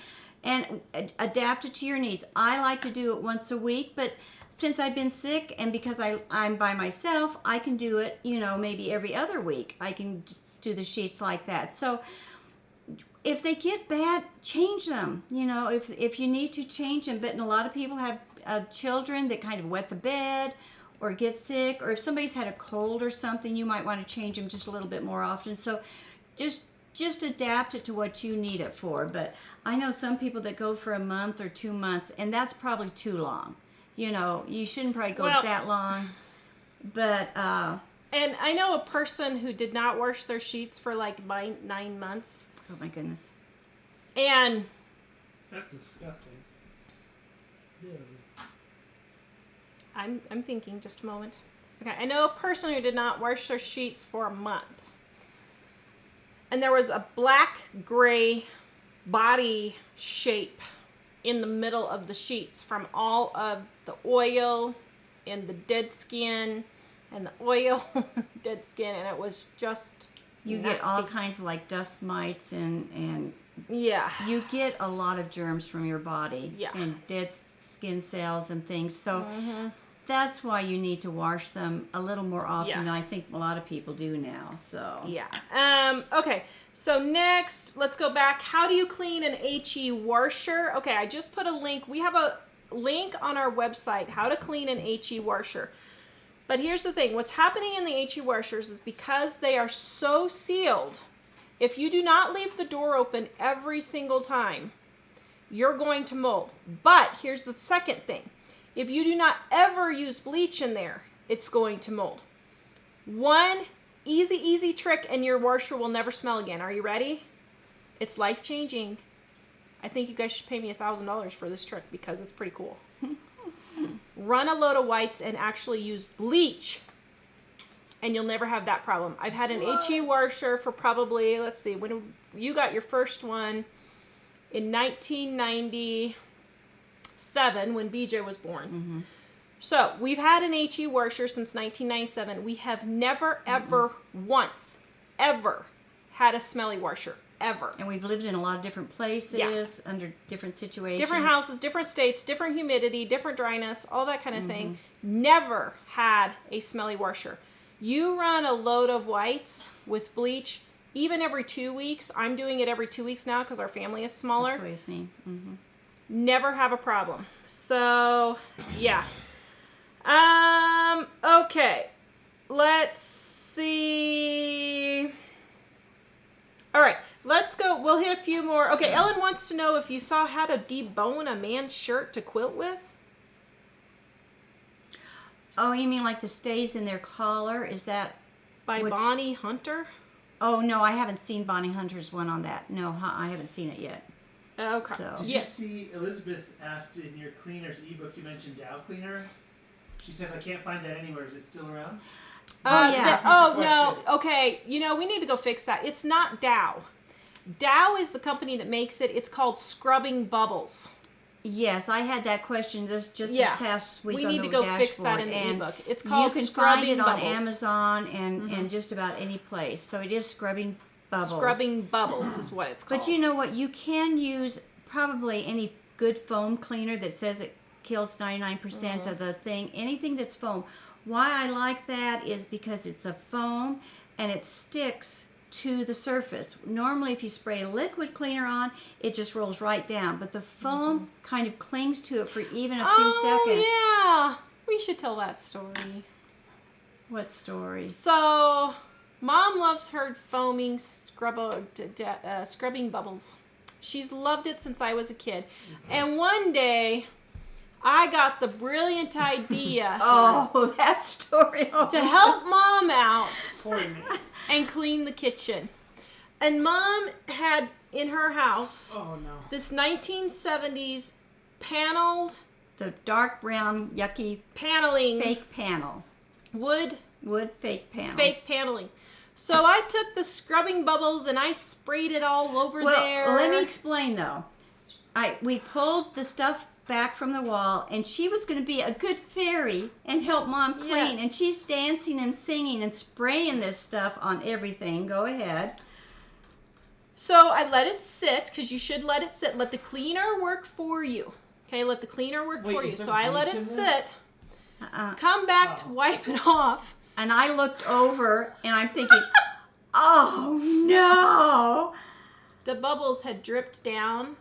And adapt it to your needs. I like to do it once a week, but since I've been sick and because I'm by myself, I can do it, maybe every other week. I can do the sheets like that. So if they get bad, change them. If you need to, change them. But a lot of people have children that kind of wet the bed or get sick, or if somebody's had a cold or something, you might want to change them just a little bit more often. So just adapt it to what you need it for. But I know some people that go for a month or 2 months, and that's probably too long. You shouldn't probably go that long. But and I know a person who did not wash their sheets for like 9 months. Oh my goodness. And that's disgusting. Yeah. I'm thinking, just a moment. Okay, I know a person who did not wash their sheets for a month. And there was a black-gray body shape in the middle of the sheets from all of the oil and the dead skin and the oil, dead skin, and it was just You nasty. get all kinds of like dust mites and yeah. you get a lot of germs from your body and dead skin cells and things. So that's why you need to wash them a little more often than I think a lot of people do now. So yeah. Okay. So next, let's go back. How do you clean an HE washer? Okay, I just put a link. We have a link on our website, how to clean an HE washer. But here's the thing. What's happening in the HE washers is because they are so sealed, if you do not leave the door open every single time, you're going to mold. But here's the second thing. If you do not ever use bleach in there, it's going to mold. One easy trick and your washer will never smell again. Are you ready? It's life-changing. I think you guys should pay me $1,000 for this trick because it's pretty cool. Run a load of whites and actually use bleach, and you'll never have that problem. I've had an HE washer for probably, let's see, when you got your first one in 1997 when BJ was born. So we've had an HE washer since 1997. We have never, ever, once, ever had a smelly washer, ever. And we've lived in a lot of different places, under different situations. Different houses, different states, different humidity, different dryness, all that kind of thing. Never had a smelly washer. You run a load of whites with bleach, even every 2 weeks. I'm doing it every 2 weeks now because our family is smaller. That's with me. Never have a problem. So, yeah. Okay. Let's see. All right. Let's go. We'll hit a few more. Okay. Ellen wants to know if you saw how to debone a man's shirt to quilt with. Oh, you mean like the stays in their collar? Is that by Bonnie Hunter? Oh, no, I haven't seen Bonnie Hunter's one on that. No, I haven't seen it yet. Okay. So. Did you see Elizabeth asked in your cleaners ebook you mentioned Dow Cleaner? She says, I can't find that anywhere. Is it still around? Yeah. No. Okay. We need to go fix that. It's not Dow. Dow is the company that makes it. It's called Scrubbing Bubbles. Yes, I had that question this past week. We on need the to go dashboard, fix that in the and ebook. It's called you can Scrubbing find it Bubbles. on Amazon and just about any place. So it is Scrubbing Bubbles. Scrubbing Bubbles is what it's called. But you know what? You can use probably any good foam cleaner that says it kills 99% of the thing. Anything that's foam. Why I like that is because it's a foam and it sticks to the surface. Normally if you spray a liquid cleaner on, it just rolls right down. But the foam kind of clings to it for even a few seconds. Oh, yeah. We should tell that story. What story? So, Mom loves her foaming scrubbing bubbles. She's loved it since I was a kid. And one day, I got the brilliant idea Oh, that story. to help Mom out and clean the kitchen. And Mom had in her house this 1970s paneled. The dark brown, yucky paneling. Fake panel. Wood fake panel. Fake paneling. So I took the scrubbing bubbles and I sprayed it all over there. Well, let me explain though. We pulled the stuff back from the wall, and she was going to be a good fairy and help Mom clean. Yes. And she's dancing and singing and spraying this stuff on everything. Go ahead. So I let it sit, because you should let it sit. Let the cleaner work for you. Okay, let the cleaner work for you. So I let it sit. Come back to wipe it off. And I looked over, and I'm thinking, oh no. The bubbles had dripped down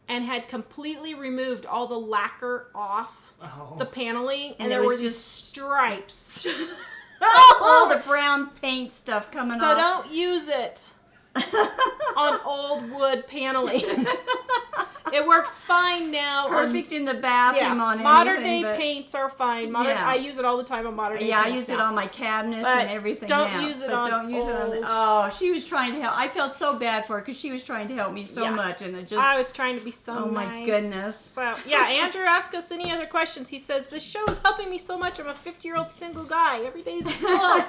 and had completely removed all the lacquer off the paneling, and there were just stripes. All the brown paint stuff coming off. So don't use it on old wood paneling. It works fine now. Perfect in the bathroom on modern anything. day paints are fine. I use it all the time on modern day paints. Yeah, I use it on my cabinets and everything don't now. use it on old. Oh, she was trying to help. I felt so bad for her because she was trying to help me so much, and it just. I was trying to be so nice. Oh my goodness. So yeah, Andrew asked us any other questions. He says this show is helping me so much. I'm a 50-year-old single guy. Every day is a school.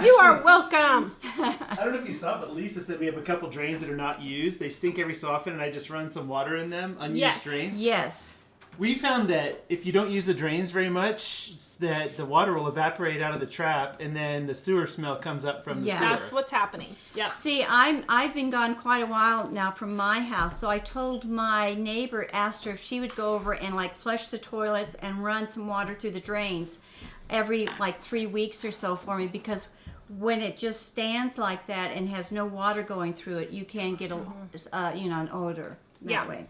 You are welcome. I don't know if you saw, but Lisa said we have a couple drains that are not used. They stink every so often, and I just run some water in them. Unused drains. Yes. We found that if you don't use the drains very much, that the water will evaporate out of the trap, and then the sewer smell comes up from the sewer. That's what's happening. Yeah. See, I've been gone quite a while now from my house, so I told my neighbor, asked her if she would go over and like flush the toilets and run some water through the drains every like 3 weeks or so for me, because when it just stands like that and has no water going through it, you can get an odor that way.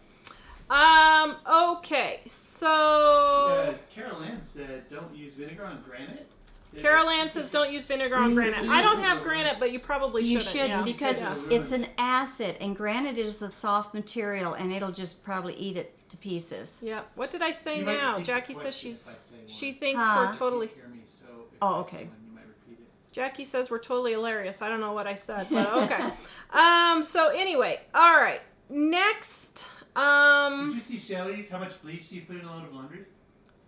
Okay, so Carol Ann said don't use vinegar on granite. Carol Ann says don't use vinegar on granite. I don't have granite, but you probably shouldn't. You shouldn't, because it's an acid, and granite is a soft material, and it'll just probably eat it to pieces. Yeah. What did I say now? Jackie says she thinks we're totally. Oh, okay. Jackie says we're totally hilarious. I don't know what I said, but okay. So anyway, all right. Next. Did you see Shelly's? How much bleach do you put in a load of laundry?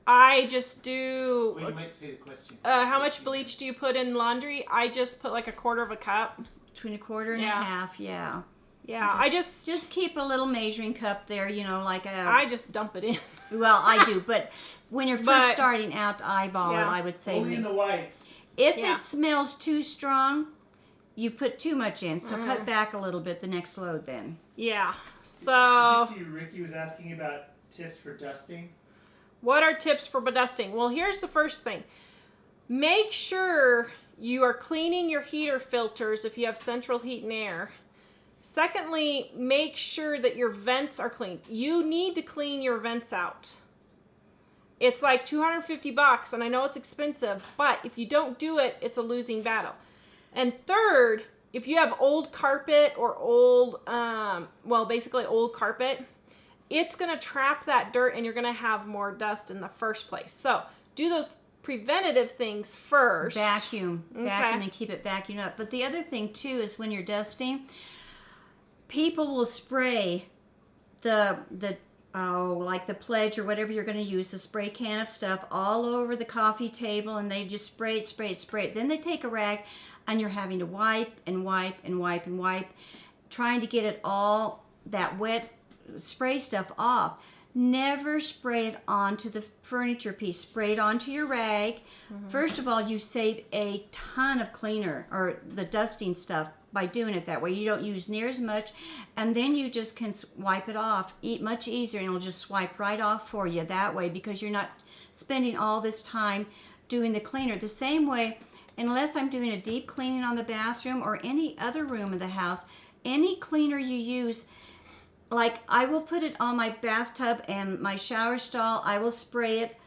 I just do. Well, you might say the question. How much bleach do you put in laundry? I just put like 1/4 cup. Between 1/4 and a half, yeah. Yeah, I just keep a little measuring cup there, like a. I just dump it in. Well, I do, but when you're first starting out to eyeball it, I would say. Only in the whites. If it smells too strong, you put too much in, so cut back a little bit the next load then. Yeah. So. Did you see Ricky was asking about tips for dusting? What are tips for dusting? Well, here's the first thing. Make sure you are cleaning your heater filters if you have central heat and air. Secondly, make sure that your vents are clean. You need to clean your vents out. It's like $250, and I know it's expensive, but if you don't do it, it's a losing battle. And third, if you have old carpet or basically old carpet, it's going to trap that dirt and you're going to have more dust in the first place. So do those preventative things first. Vacuum and keep it vacuumed up. But the other thing too is when you're dusting, people will spray like the Pledge or whatever you're going to use, the spray can of stuff all over the coffee table, and they just spray it. Then they take a rag and you're having to wipe, trying to get it all, that wet spray stuff off. Never spray it onto the furniture piece. Spray it onto your rag. First of all, you save a ton of cleaner or the dusting stuff by doing it that way. You don't use near as much, and then you just can wipe it off much easier, and it'll just swipe right off for you that way, because you're not spending all this time doing the cleaner. The same way, unless I'm doing a deep cleaning on the bathroom or any other room of the house, any cleaner you use, like I will put it on my bathtub and my shower stall, I will spray it,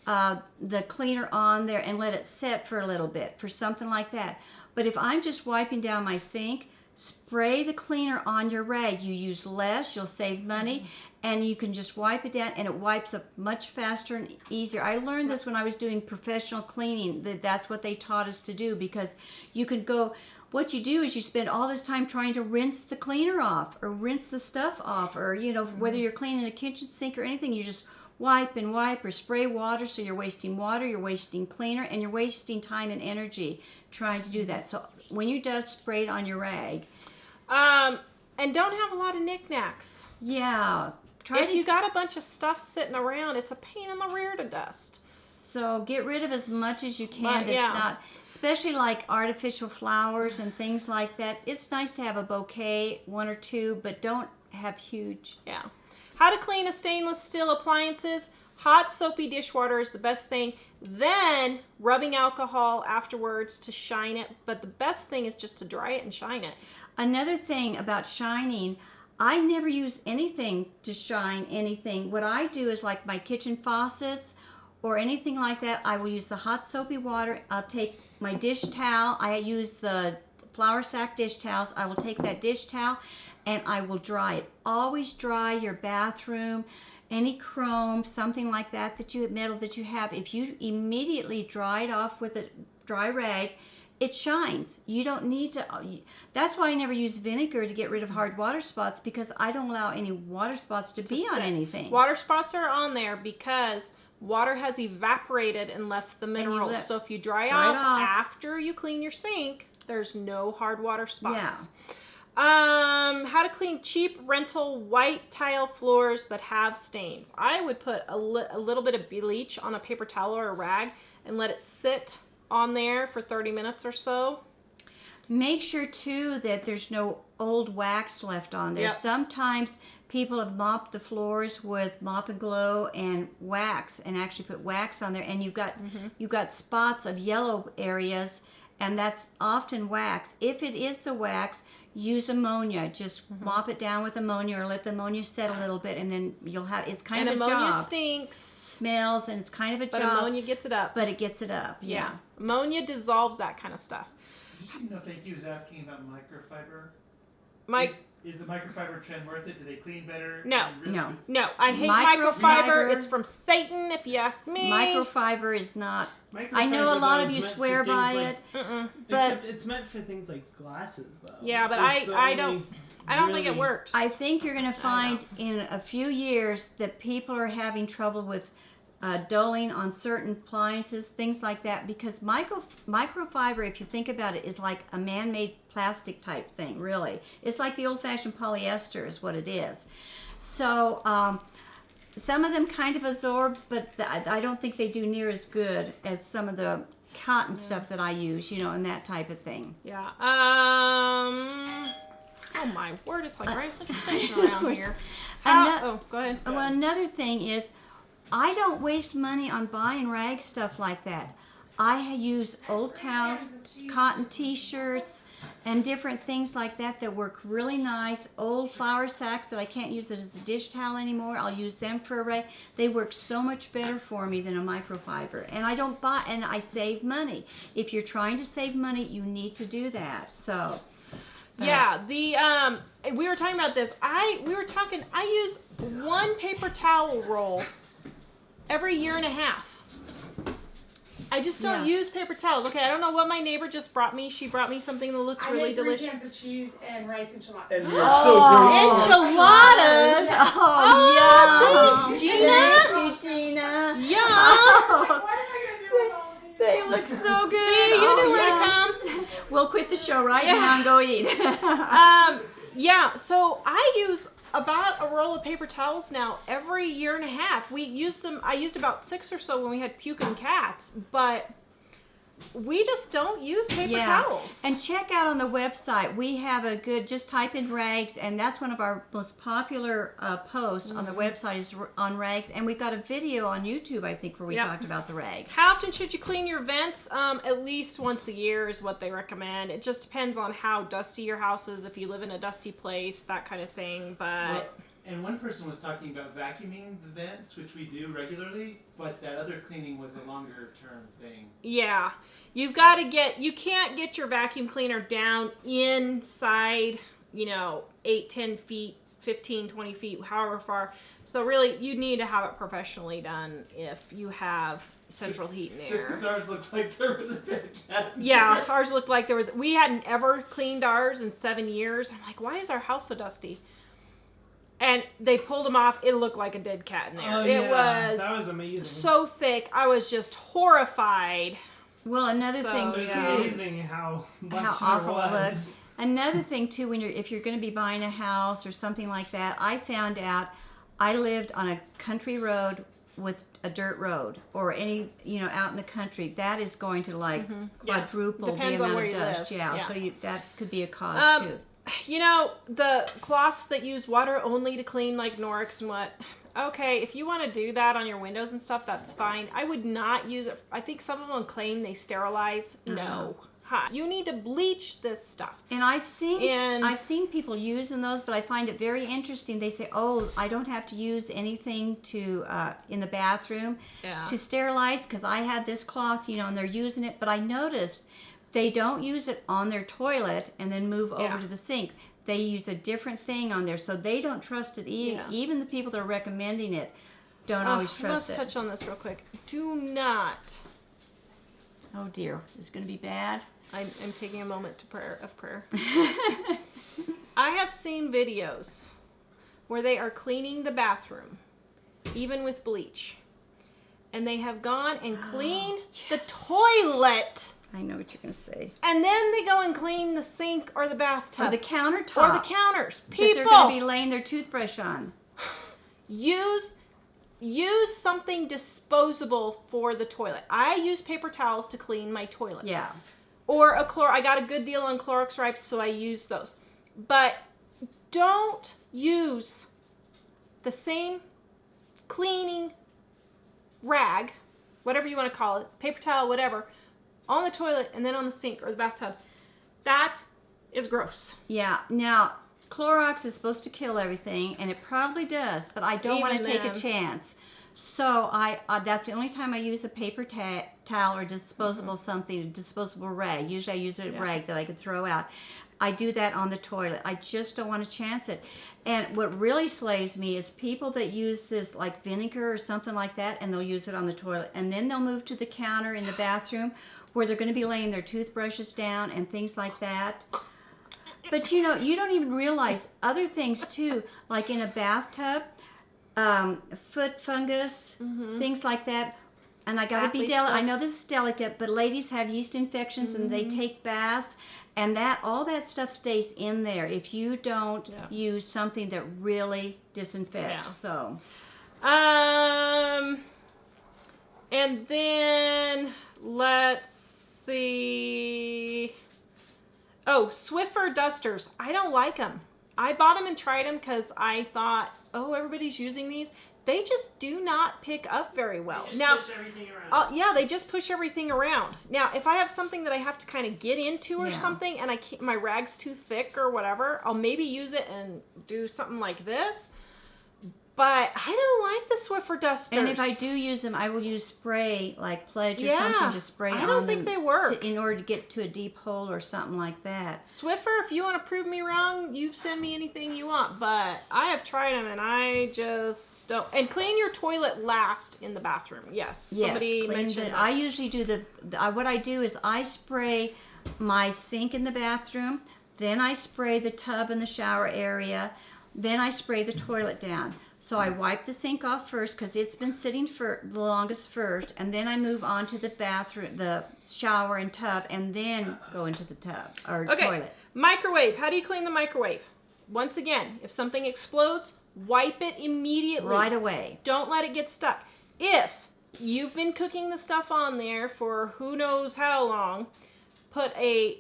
the cleaner on there, and let it set for a little bit, for something like that. But if I'm just wiping down my sink, spray the cleaner on your rag. You use less, you'll save money, and you can just wipe it down, and it wipes up much faster and easier. I learned this when I was doing professional cleaning, that's what they taught us to do, because you could go, what you do is you spend all this time trying to rinse the cleaner off or rinse the stuff off, or whether you're cleaning a kitchen sink or anything, you just wipe and wipe or spray water, so you're wasting water, you're wasting cleaner, and you're wasting time and energy trying to do that. So when you dust, spray it on your rag. And don't have a lot of knickknacks. Yeah. If you got a bunch of stuff sitting around, it's a pain in the rear to dust. So get rid of as much as you can But, yeah. not, especially like artificial flowers and things like that. It's nice to have a bouquet, 1 or 2, but don't have huge. Yeah. How to clean a stainless steel appliances. Hot soapy dishwater is the best thing. Then rubbing alcohol afterwards to shine it. But the best thing is just to dry it and shine it. Another thing about shining, I never use anything to shine anything. What I do is like my kitchen faucets or anything like that, I will use the hot soapy water. I'll take my dish towel. I use the flour sack dish towels. I will take that dish towel and I will dry it. Always dry your bathroom, any chrome, something like that, metal that you have. If you immediately dry it off with a dry rag, it shines. You don't need to. That's why I never use vinegar to get rid of hard water spots, because I don't allow any water spots to be on anything. Water spots are on there because water has evaporated and left the minerals. So if you dry off after you clean your sink, there's no hard water spots. Yeah. How to clean cheap rental white tile floors that have stains. I would put a little bit of bleach on a paper towel or a rag and let it sit on there for 30 minutes or so. Make sure too that there's no old wax left on there. Yep. Sometimes people have mopped the floors with Mop and Glow and wax, and actually put wax on there, and you've got spots of yellow areas, and that's often wax. If it is the wax, use ammonia. Just mop it down with ammonia, or let the ammonia set a little bit, and then you'll have, it's kind of a job. And ammonia stinks. Smells, and it's kind of a But job. ammonia gets it up. But it gets it up, yeah. Ammonia dissolves that kind of stuff. Did you see No Thank You was asking about microfiber? Mike, Is the microfiber trend worth it? Do they clean better? No. Really? No, I hate Microfiber- microfiber. It's from Satan, if you ask me. Microfiber is not. I know a Microfiber, lot though, of is you meant for swear things by like- it. Except it's meant for things like glasses, though. Yeah, but It's the I only don't think it really- works. I think you're going to find in a few years that people are having trouble with dulling on certain appliances, things like that, because microfiber, if you think about it, is like a man-made plastic type thing, really. It's like the old-fashioned polyester is what it is. So some of them kind of absorb, but I don't think they do near as good as some of the cotton stuff that I use, and that type of thing. Yeah. Oh my word, it's like Grand Central Station around here. Go ahead. Well, another thing is, I don't waste money on buying rag stuff like that. I use old towels, cotton t-shirts, and different things like that that work really nice. Old flour sacks that I can't use it as a dish towel anymore, I'll use them for a rag. They work so much better for me than a microfiber. And I don't buy, and I save money. If you're trying to save money, you need to do that. So. Yeah, we were talking about this. I use one paper towel roll every year and a half. I just don't use paper towels. Okay, I don't know what my neighbor just brought me. She brought me something that looks really delicious. 3 cans of cheese and rice enchiladas. And they're so great. Enchiladas! Oh, thanks, Gina! Thank you, Gina. Yum! What am I going to do with all of these? They look so good. See, you knew where to come. We'll quit the show right now and go eat. Yeah, so I use about a roll of paper towels now every year and a half. I used about 6 or so when we had puking cats, but we just don't use paper towels. And check out on the website, we have a good, just type in rags, and that's one of our most popular posts on the website is on rags, and we've got a video on YouTube, I think, where we talked about the rags. How often should you clean your vents? At least once a year is what they recommend. It just depends on how dusty your house is, if you live in a dusty place, that kind of thing, but... And one person was talking about vacuuming the vents, which we do regularly, but that other cleaning was a longer term thing. Yeah. You can't get your vacuum cleaner down inside, 8, 10 feet, 15, 20 feet, however far. So really, you need to have it professionally done if you have central heat and air. Just because ours looked like there was a dead cat. Yeah, ours looked like we hadn't ever cleaned ours in 7 years. I'm like, why is our house so dusty? And they pulled them off. It looked like a dead cat in there. Oh, that was amazing. So thick. I was just horrified. Well, another thing It was too, amazing how awful it was. looks. Another thing too, when if you're going to be buying a house or something like that, I found out I lived on a country road with a dirt road or any out in the country. That is going to like quadruple the Depends on amount where of you dust. live. Yeah, so that could be a cost too. The cloths that use water only to clean, like Norix and what. Okay, if you want to do that on your windows and stuff, that's fine. I would not use it. I think some of them claim they sterilize. No. You need to bleach this stuff. And I've seen people using those, but I find it very interesting. They say, "Oh, I don't have to use anything to in the bathroom to sterilize because I had this cloth, and they're using it." But I noticed they don't use it on their toilet and then move over to the sink. They use a different thing on there, so they don't trust it. Even the people that are recommending it don't always trust it. Let's touch on this real quick. Do not. Oh dear, is it going to be bad? I'm taking a moment of prayer. I have seen videos where they are cleaning the bathroom, even with bleach, and they have gone and cleaned the toilet. I know what you're going to say. And then they go and clean the sink or the bathtub. Or the countertop. Or the counters. People, that they're going to be laying their toothbrush on. Use something disposable for the toilet. I use paper towels to clean my toilet. Yeah. Or I got a good deal on Clorox wipes, so I use those. But don't use the same cleaning rag, whatever you want to call it, paper towel, whatever, on the toilet and then on the sink or the bathtub. That is gross. Yeah. Now, Clorox is supposed to kill everything, and it probably does, but I don't want to take a chance. So that's the only time I use a paper towel or disposable disposable rag. Usually I use a rag that I could throw out. I do that on the toilet. I just don't want to chance it. And what really slays me is people that use this like vinegar or something like that, and they'll use it on the toilet, and then they'll move to the counter in the bathroom where they're going to be laying their toothbrushes down and things like that. But you don't even realize other things too, like in a bathtub, foot fungus, things like that. And I got to be delicate. I know this is delicate, but ladies have yeast infections and they take baths, and all that stuff stays in there if you don't use something that really disinfects. So, and then let's see. Oh, Swiffer dusters. I don't like them. I bought them and tried them because I thought, oh, everybody's using these. They just do not pick up very well. They just push everything around. Yeah, they just push everything around. Now, if I have something that I have to kind of get into or something, and my rag's too thick or whatever, I'll maybe use it and do something like this. But I don't like the Swiffer dusters. And if I do use them, I will use spray, like Pledge or something to spray on them. I don't think they work. In order to get to a deep hole or something like that. Swiffer, if you want to prove me wrong, you send me anything you want. But I have tried them and I just don't. And clean your toilet last in the bathroom. Yes. Somebody mentioned that. I usually do what I do is I spray my sink in the bathroom, then I spray the tub in the shower area, then I spray the toilet down. So I wipe the sink off first because it's been sitting for the longest first, and then I move on to the bathroom, the shower and tub, and then go into the tub or toilet. Microwave. How do you clean the microwave? Once again, if something explodes, wipe it immediately. Right away. Don't let it get stuck. If you've been cooking the stuff on there for who knows how long, put a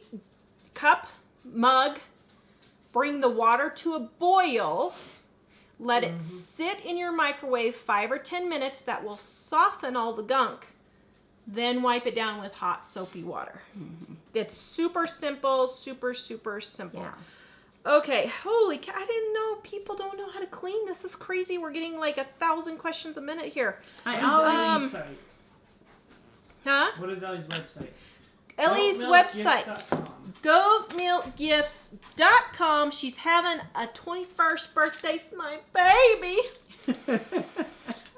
cup, mug, bring the water to a boil. Let it sit in your microwave 5 or 10 minutes. That will soften all the gunk. Then wipe it down with hot, soapy water. It's super simple, super, super simple. Yeah. Okay, holy cow, I didn't know people don't know how to clean. This is crazy. We're getting like 1,000 questions a minute here. What is Ellie's site? Huh? What is Ellie's website? Ellie's website. Goatmilkgifts.com. She's having a 21st birthday, my baby.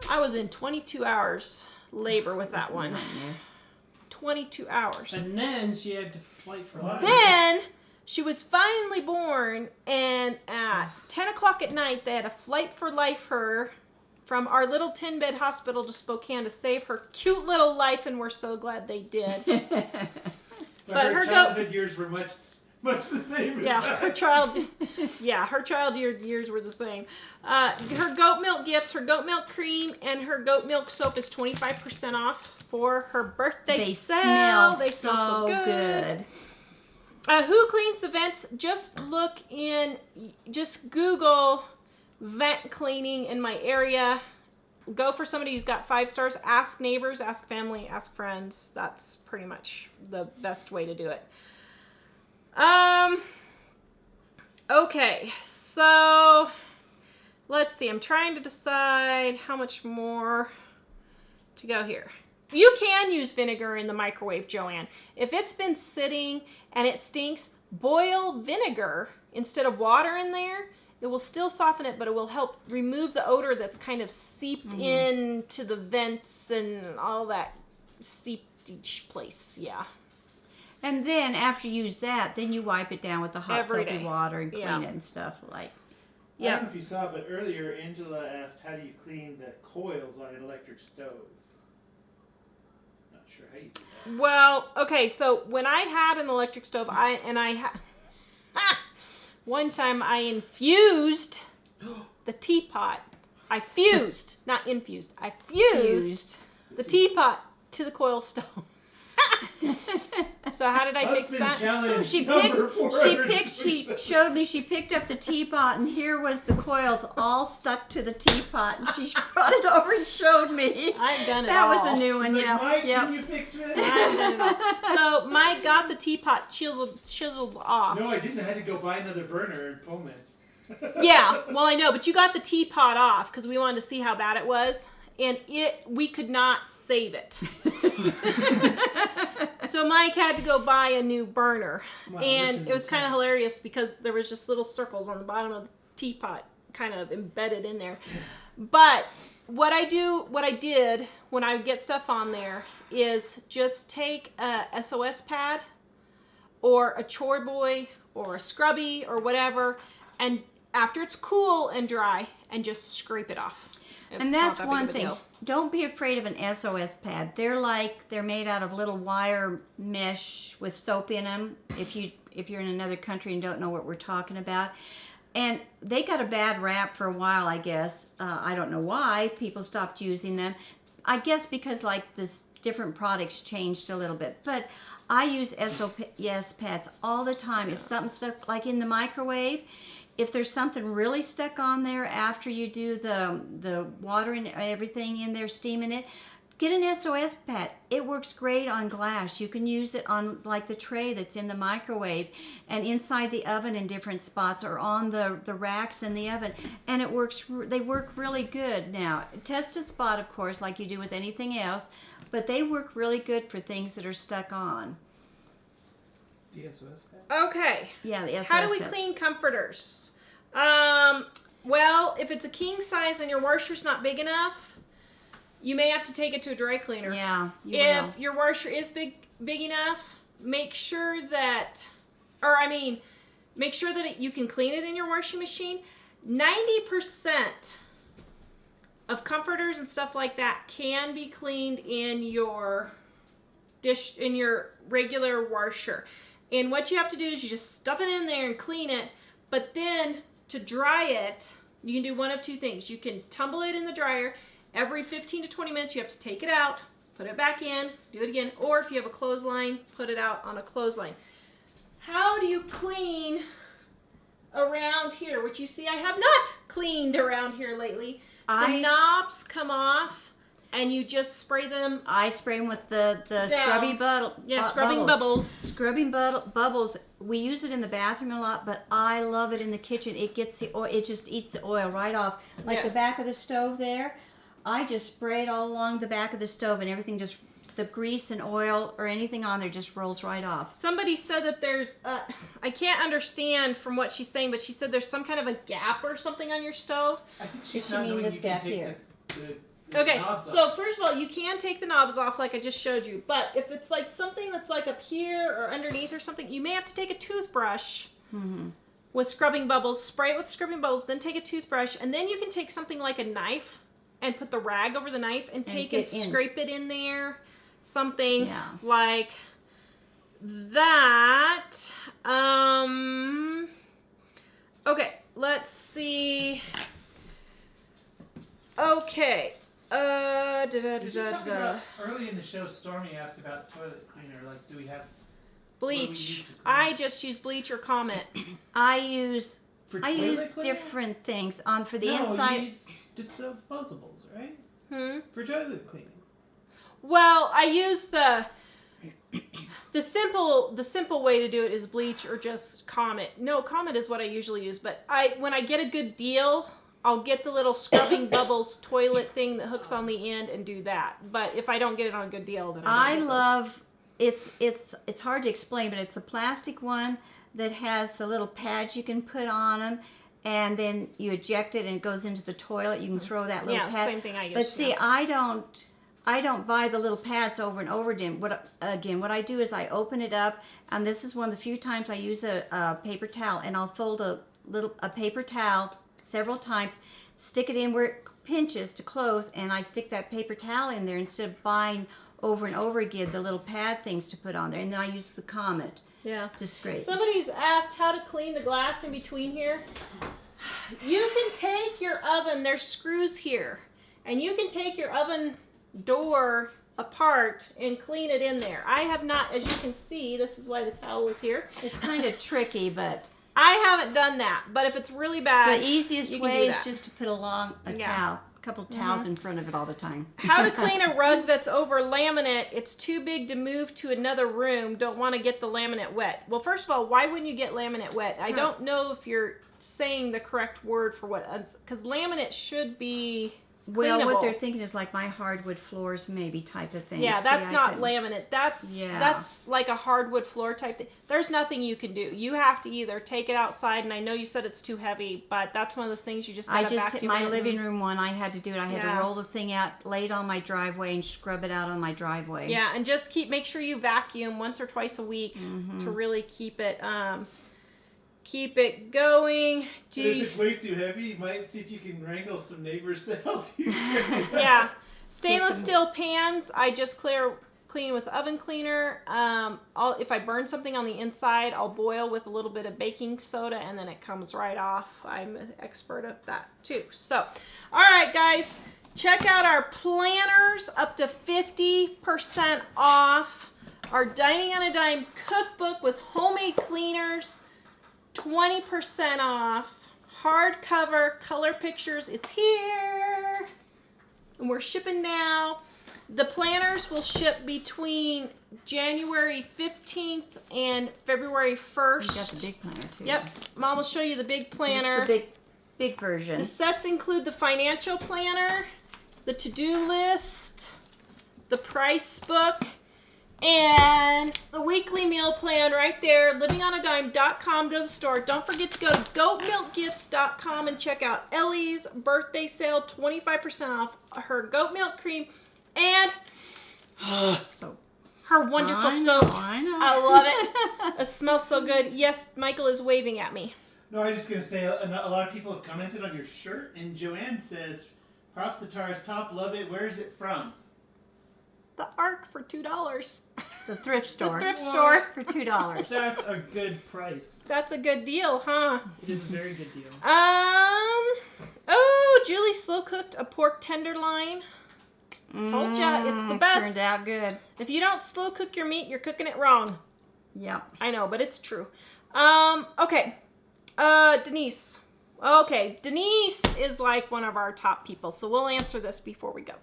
I was in 22 hours labor with that one. 22 hours. And then she had to fight for life. Then She was finally born, and at 10 o'clock at night, they had a flight for life her from our little 10-bed hospital to Spokane to save her cute little life, and we're so glad they did. But her childhood years were much the same as that. Her child years were the same. Her goat milk gifts, her goat milk cream, and her goat milk soap is 25% off for her birthday sale. They smell so good. Who cleans the vents? Just Google vent cleaning in my area. Go for somebody who's got 5 stars. Ask neighbors, ask family, ask friends. That's pretty much the best way to do it. Okay, so let's see. I'm trying to decide how much more to go here. You can use vinegar in the microwave, Joanne. If it's been sitting and it stinks, boil vinegar instead of water in there. It will still soften it, but it will help remove the odor that's kind of seeped into the vents and all that seepage place. Yeah. And then after you use that, then you wipe it down with the hot soapy water and clean it and stuff like. I don't know if you saw, but earlier Angela asked, "How do you clean the coils on an electric stove?" Not sure how you do that. Well, okay, so when I had an electric stove, one time I infused the teapot. I fused, not infused. I fused the teapot to the coil stove. So how did I fix that? So she showed me she picked up the teapot, and here was the coils all stuck to the teapot, and she brought it over and showed me. I've done it that all. Was a new one. She's like, Mike, can you fix this? I've done it all. So Mike got the teapot chiseled off. No, I didn't. I had to go buy another burner in Pullman. Yeah, well I know, but you got the teapot off because we wanted to see how bad it was. And we could not save it. So Mike had to go buy a new burner. Wow, and it was kind of hilarious because there was just little circles on the bottom of the teapot kind of embedded in there. But what I did when I would get stuff on there is just take a SOS pad or a chore boy or a scrubby or whatever, and after it's cool and dry, and just scrape it off. And that's one thing. Don't be afraid of an SOS pad. They're made out of little wire mesh with soap in them. If you're in another country and don't know what we're talking about, and they got a bad rap for a while, I guess. I don't know why people stopped using them. I guess because this different products changed a little bit. But I use SOS pads all the time. If something's stuck, like in the microwave. If there's something really stuck on there after you do the water and everything in there, steaming it, get an SOS pad. It works great on glass. You can use it on the tray that's in the microwave and inside the oven in different spots or on the racks in the oven. And they work really good. Now, test a spot, of course, like you do with anything else, but they work really good for things that are stuck on. The SOS pad? Okay. Yeah, the SOS How do we pads. clean comforters? Well, if it's a king size and your washer's not big enough, you may have to take it to a dry cleaner. Yeah, If your washer is big enough, make sure that you can clean it in your washing machine. 90% of comforters and stuff like that can be cleaned in your regular washer. And what you have to do is you just stuff it in there and clean it. But then to dry it, you can do one of two things. You can tumble it in the dryer. Every 15 to 20 minutes, you have to take it out, put it back in, do it again. Or if you have a clothesline, put it out on a clothesline. How do you clean around here? Which you see I have not cleaned around here lately. The knobs come off. And you just spray them. I spray them with the scrubby scrubbing bubbles. Scrubbing bubbles. We use it in the bathroom a lot, but I love it in the kitchen. It gets the oil. It just eats the oil right off. The back of the stove there. I just spray it all along the back of the stove, and everything the grease and oil or anything on there just rolls right off. Somebody said that there's, I can't understand from what she's saying, but she said there's some kind of a gap or something on your stove. I think she's Does she mean this gap here? Okay, knobs so off. first of all, you can take the knobs off like I just showed you, but if it's like something that's like up here or underneath or something, you may have to take a toothbrush with scrubbing bubbles, spray it with scrubbing bubbles, then take a toothbrush, and then you can take something like a knife and put the rag over the knife and take and scrape it in there. Something like that. Okay, let's see. Okay. Did you talk about, early in the show, Stormy asked about toilet cleaner. Like, do we have Bleach. I just use bleach or Comet. I use cleaner? different things for the No, inside. you use disposables, right? For toilet cleaning. Well, I use the simple way to do it is bleach or just Comet. No, Comet is what I usually use, but when I get a good deal, I'll get the little scrubbing bubbles toilet thing that hooks on the end and do that. But if I don't get it on a good deal, then I don't love it's hard to explain, but it's a plastic one that has the little pads you can put on them, and then you eject it and it goes into the toilet. You can throw that little pad. Same thing I use. But see, I don't buy the little pads over and over again. What I do is I open it up, and this is one of the few times I use a paper towel, and I'll fold a paper towel several times, stick it in where it pinches to close, and I stick that paper towel in there instead of buying over and over again the little pad things to put on there. And then I use the Comet to scrape. Somebody's asked how to clean the glass in between here. You can take your oven, there's screws here, and you can take your oven door apart and clean it in there. I have not, as you can see, this is why the towel is here. It's kind of tricky, but I haven't done that. But if it's really bad, the easiest way is just to put a couple of towels in front of it all the time. How to clean a rug that's over laminate. It's too big to move to another room. Don't want to get the laminate wet. Well, first of all, why wouldn't you get laminate wet? I don't know if you're saying the correct word for what, because laminate should be Well, cleanable. what they're thinking is like my hardwood floors maybe type of thing. Yeah, that's not laminate. That's like a hardwood floor type thing. There's nothing you can do. You have to either take it outside, and I know you said it's too heavy, but that's one of those things you just gotta vacuum my it living room one, I had to do it. I had to roll the thing out, lay it on my driveway, and scrub it out on my driveway. Yeah, and just make sure you vacuum once or twice a week to really keep it going. If it's way too heavy, you might see if you can wrangle some neighbors to help you. Yeah. Stainless steel pans, I just clean with oven cleaner. If I burn something on the inside, I'll boil with a little bit of baking soda, and then it comes right off. I'm an expert at that too. So, all right, guys, check out our planners, up to 50% off. Our Dining on a Dime cookbook with homemade cleaners, 20% off. Hardcover color pictures, it's here. And we're shipping now. The planners will ship between January 15th and February 1st. You got the big planner too. Yep. Mom will show you the big planner. This is the big version. The sets include the financial planner, the to-do list, the price book, and the weekly meal plan right there. livingonadime.com. Go to the store. Don't forget to go to goatmilkgifts.com and check out Ellie's birthday sale. 25% off her goat milk cream and her wonderful soap. I know. I love it. It smells so good. Yes, Michael is waving at me. No, I was just going to say, a lot of people have commented on your shirt, and Joanne says, props to Tara's top, love it. Where is it from? The Ark for $2. The thrift store. The thrift store for $2. That's a good price. That's a good deal, huh? It is a very good deal. Oh, Julie slow cooked a pork tenderloin. Told ya, it's the best. Turned out good. If you don't slow cook your meat, you're cooking it wrong. Yep. I know, but it's true. Okay. Denise. Okay, Denise is like one of our top people, so we'll answer this before we go.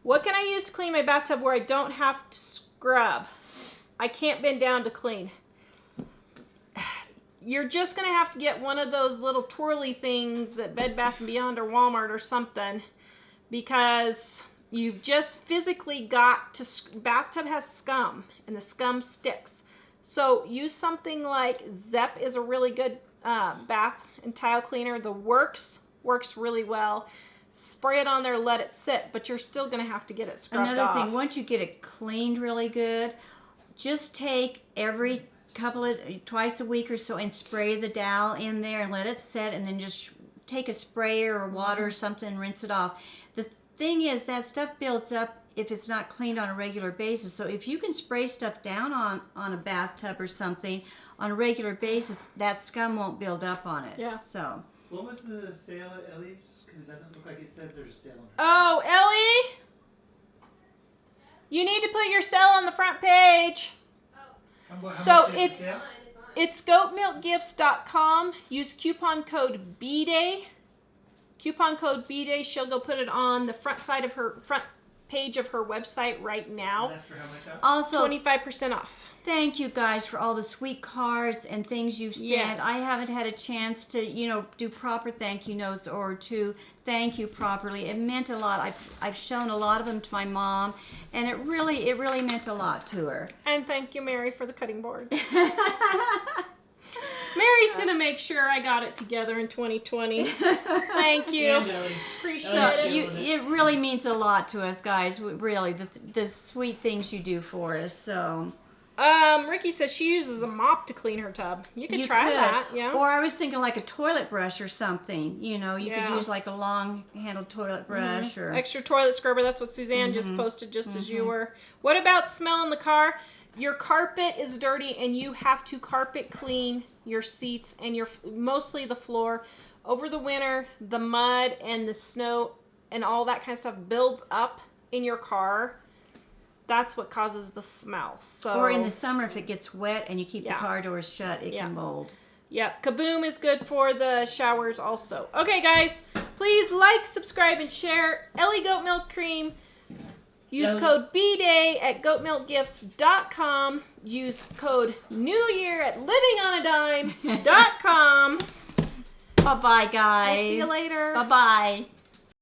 What can I use to clean my bathtub where I don't have to scrub? I can't bend down to clean. You're just going to have to get one of those little twirly things at Bed Bath & Beyond or Walmart or something, because you've just physically got to, bathtub has scum, and the scum sticks. So use something like Zep is a really good bath and tile cleaner. The works really well. spray it on there, let it sit, but you're still going to have to get it scrubbed off. Another thing, once you get it cleaned really good, just take every twice a week or so and spray the dowel in there and let it set, and then just take a sprayer or water or something and rinse it off. The thing is, that stuff builds up if it's not cleaned on a regular basis. So if you can spray stuff down on a bathtub or something on a regular basis, that scum won't build up on it. Yeah. So. What was the sale at Ellie's? Because it doesn't look like it says there's a sale on it. Oh, Ellie, you need to put your sale on the front page. How So much is the sale? it's goatmilkgifts.com. Use coupon code BDAY. Coupon code BDAY. She'll go put it on the front page of her website right now. And that's for how much off? Also, 25% off. thank you guys for all the sweet cards and things you've sent. Yes. I haven't had a chance to, do proper thank you notes or to thank you properly. It meant a lot. I've shown a lot of them to my mom, and it really meant a lot to her. And thank you, Mary, for the cutting board. Mary's going to make sure I got it together in 2020. Thank you. And Ellie. Appreciate So it. it really means a lot to us, guys. Really, the sweet things you do for us. So. Ricky says she uses a mop to clean her tub. You could try that, yeah. Or I was thinking like a toilet brush or something. You Yeah. could use like a long-handled toilet brush or. Extra toilet scrubber. That's what Suzanne just posted just as you were. What about smell in the car? Your carpet is dirty and you have to carpet clean your seats and mostly the floor. Over the winter, the mud and the snow and all that kind of stuff builds up in your car. That's what causes the smell. So, or in the summer, if it gets wet and you keep the Yeah. car doors shut, it can mold. Yep, Kaboom is good for the showers also. Okay, guys, please like, subscribe, and share. Ellie Goat Milk Cream. Use code BDAY at goatmilkgifts.com. Use code NEWYEAR at livingonadime.com. Bye-bye, guys. We'll see you later. Bye-bye.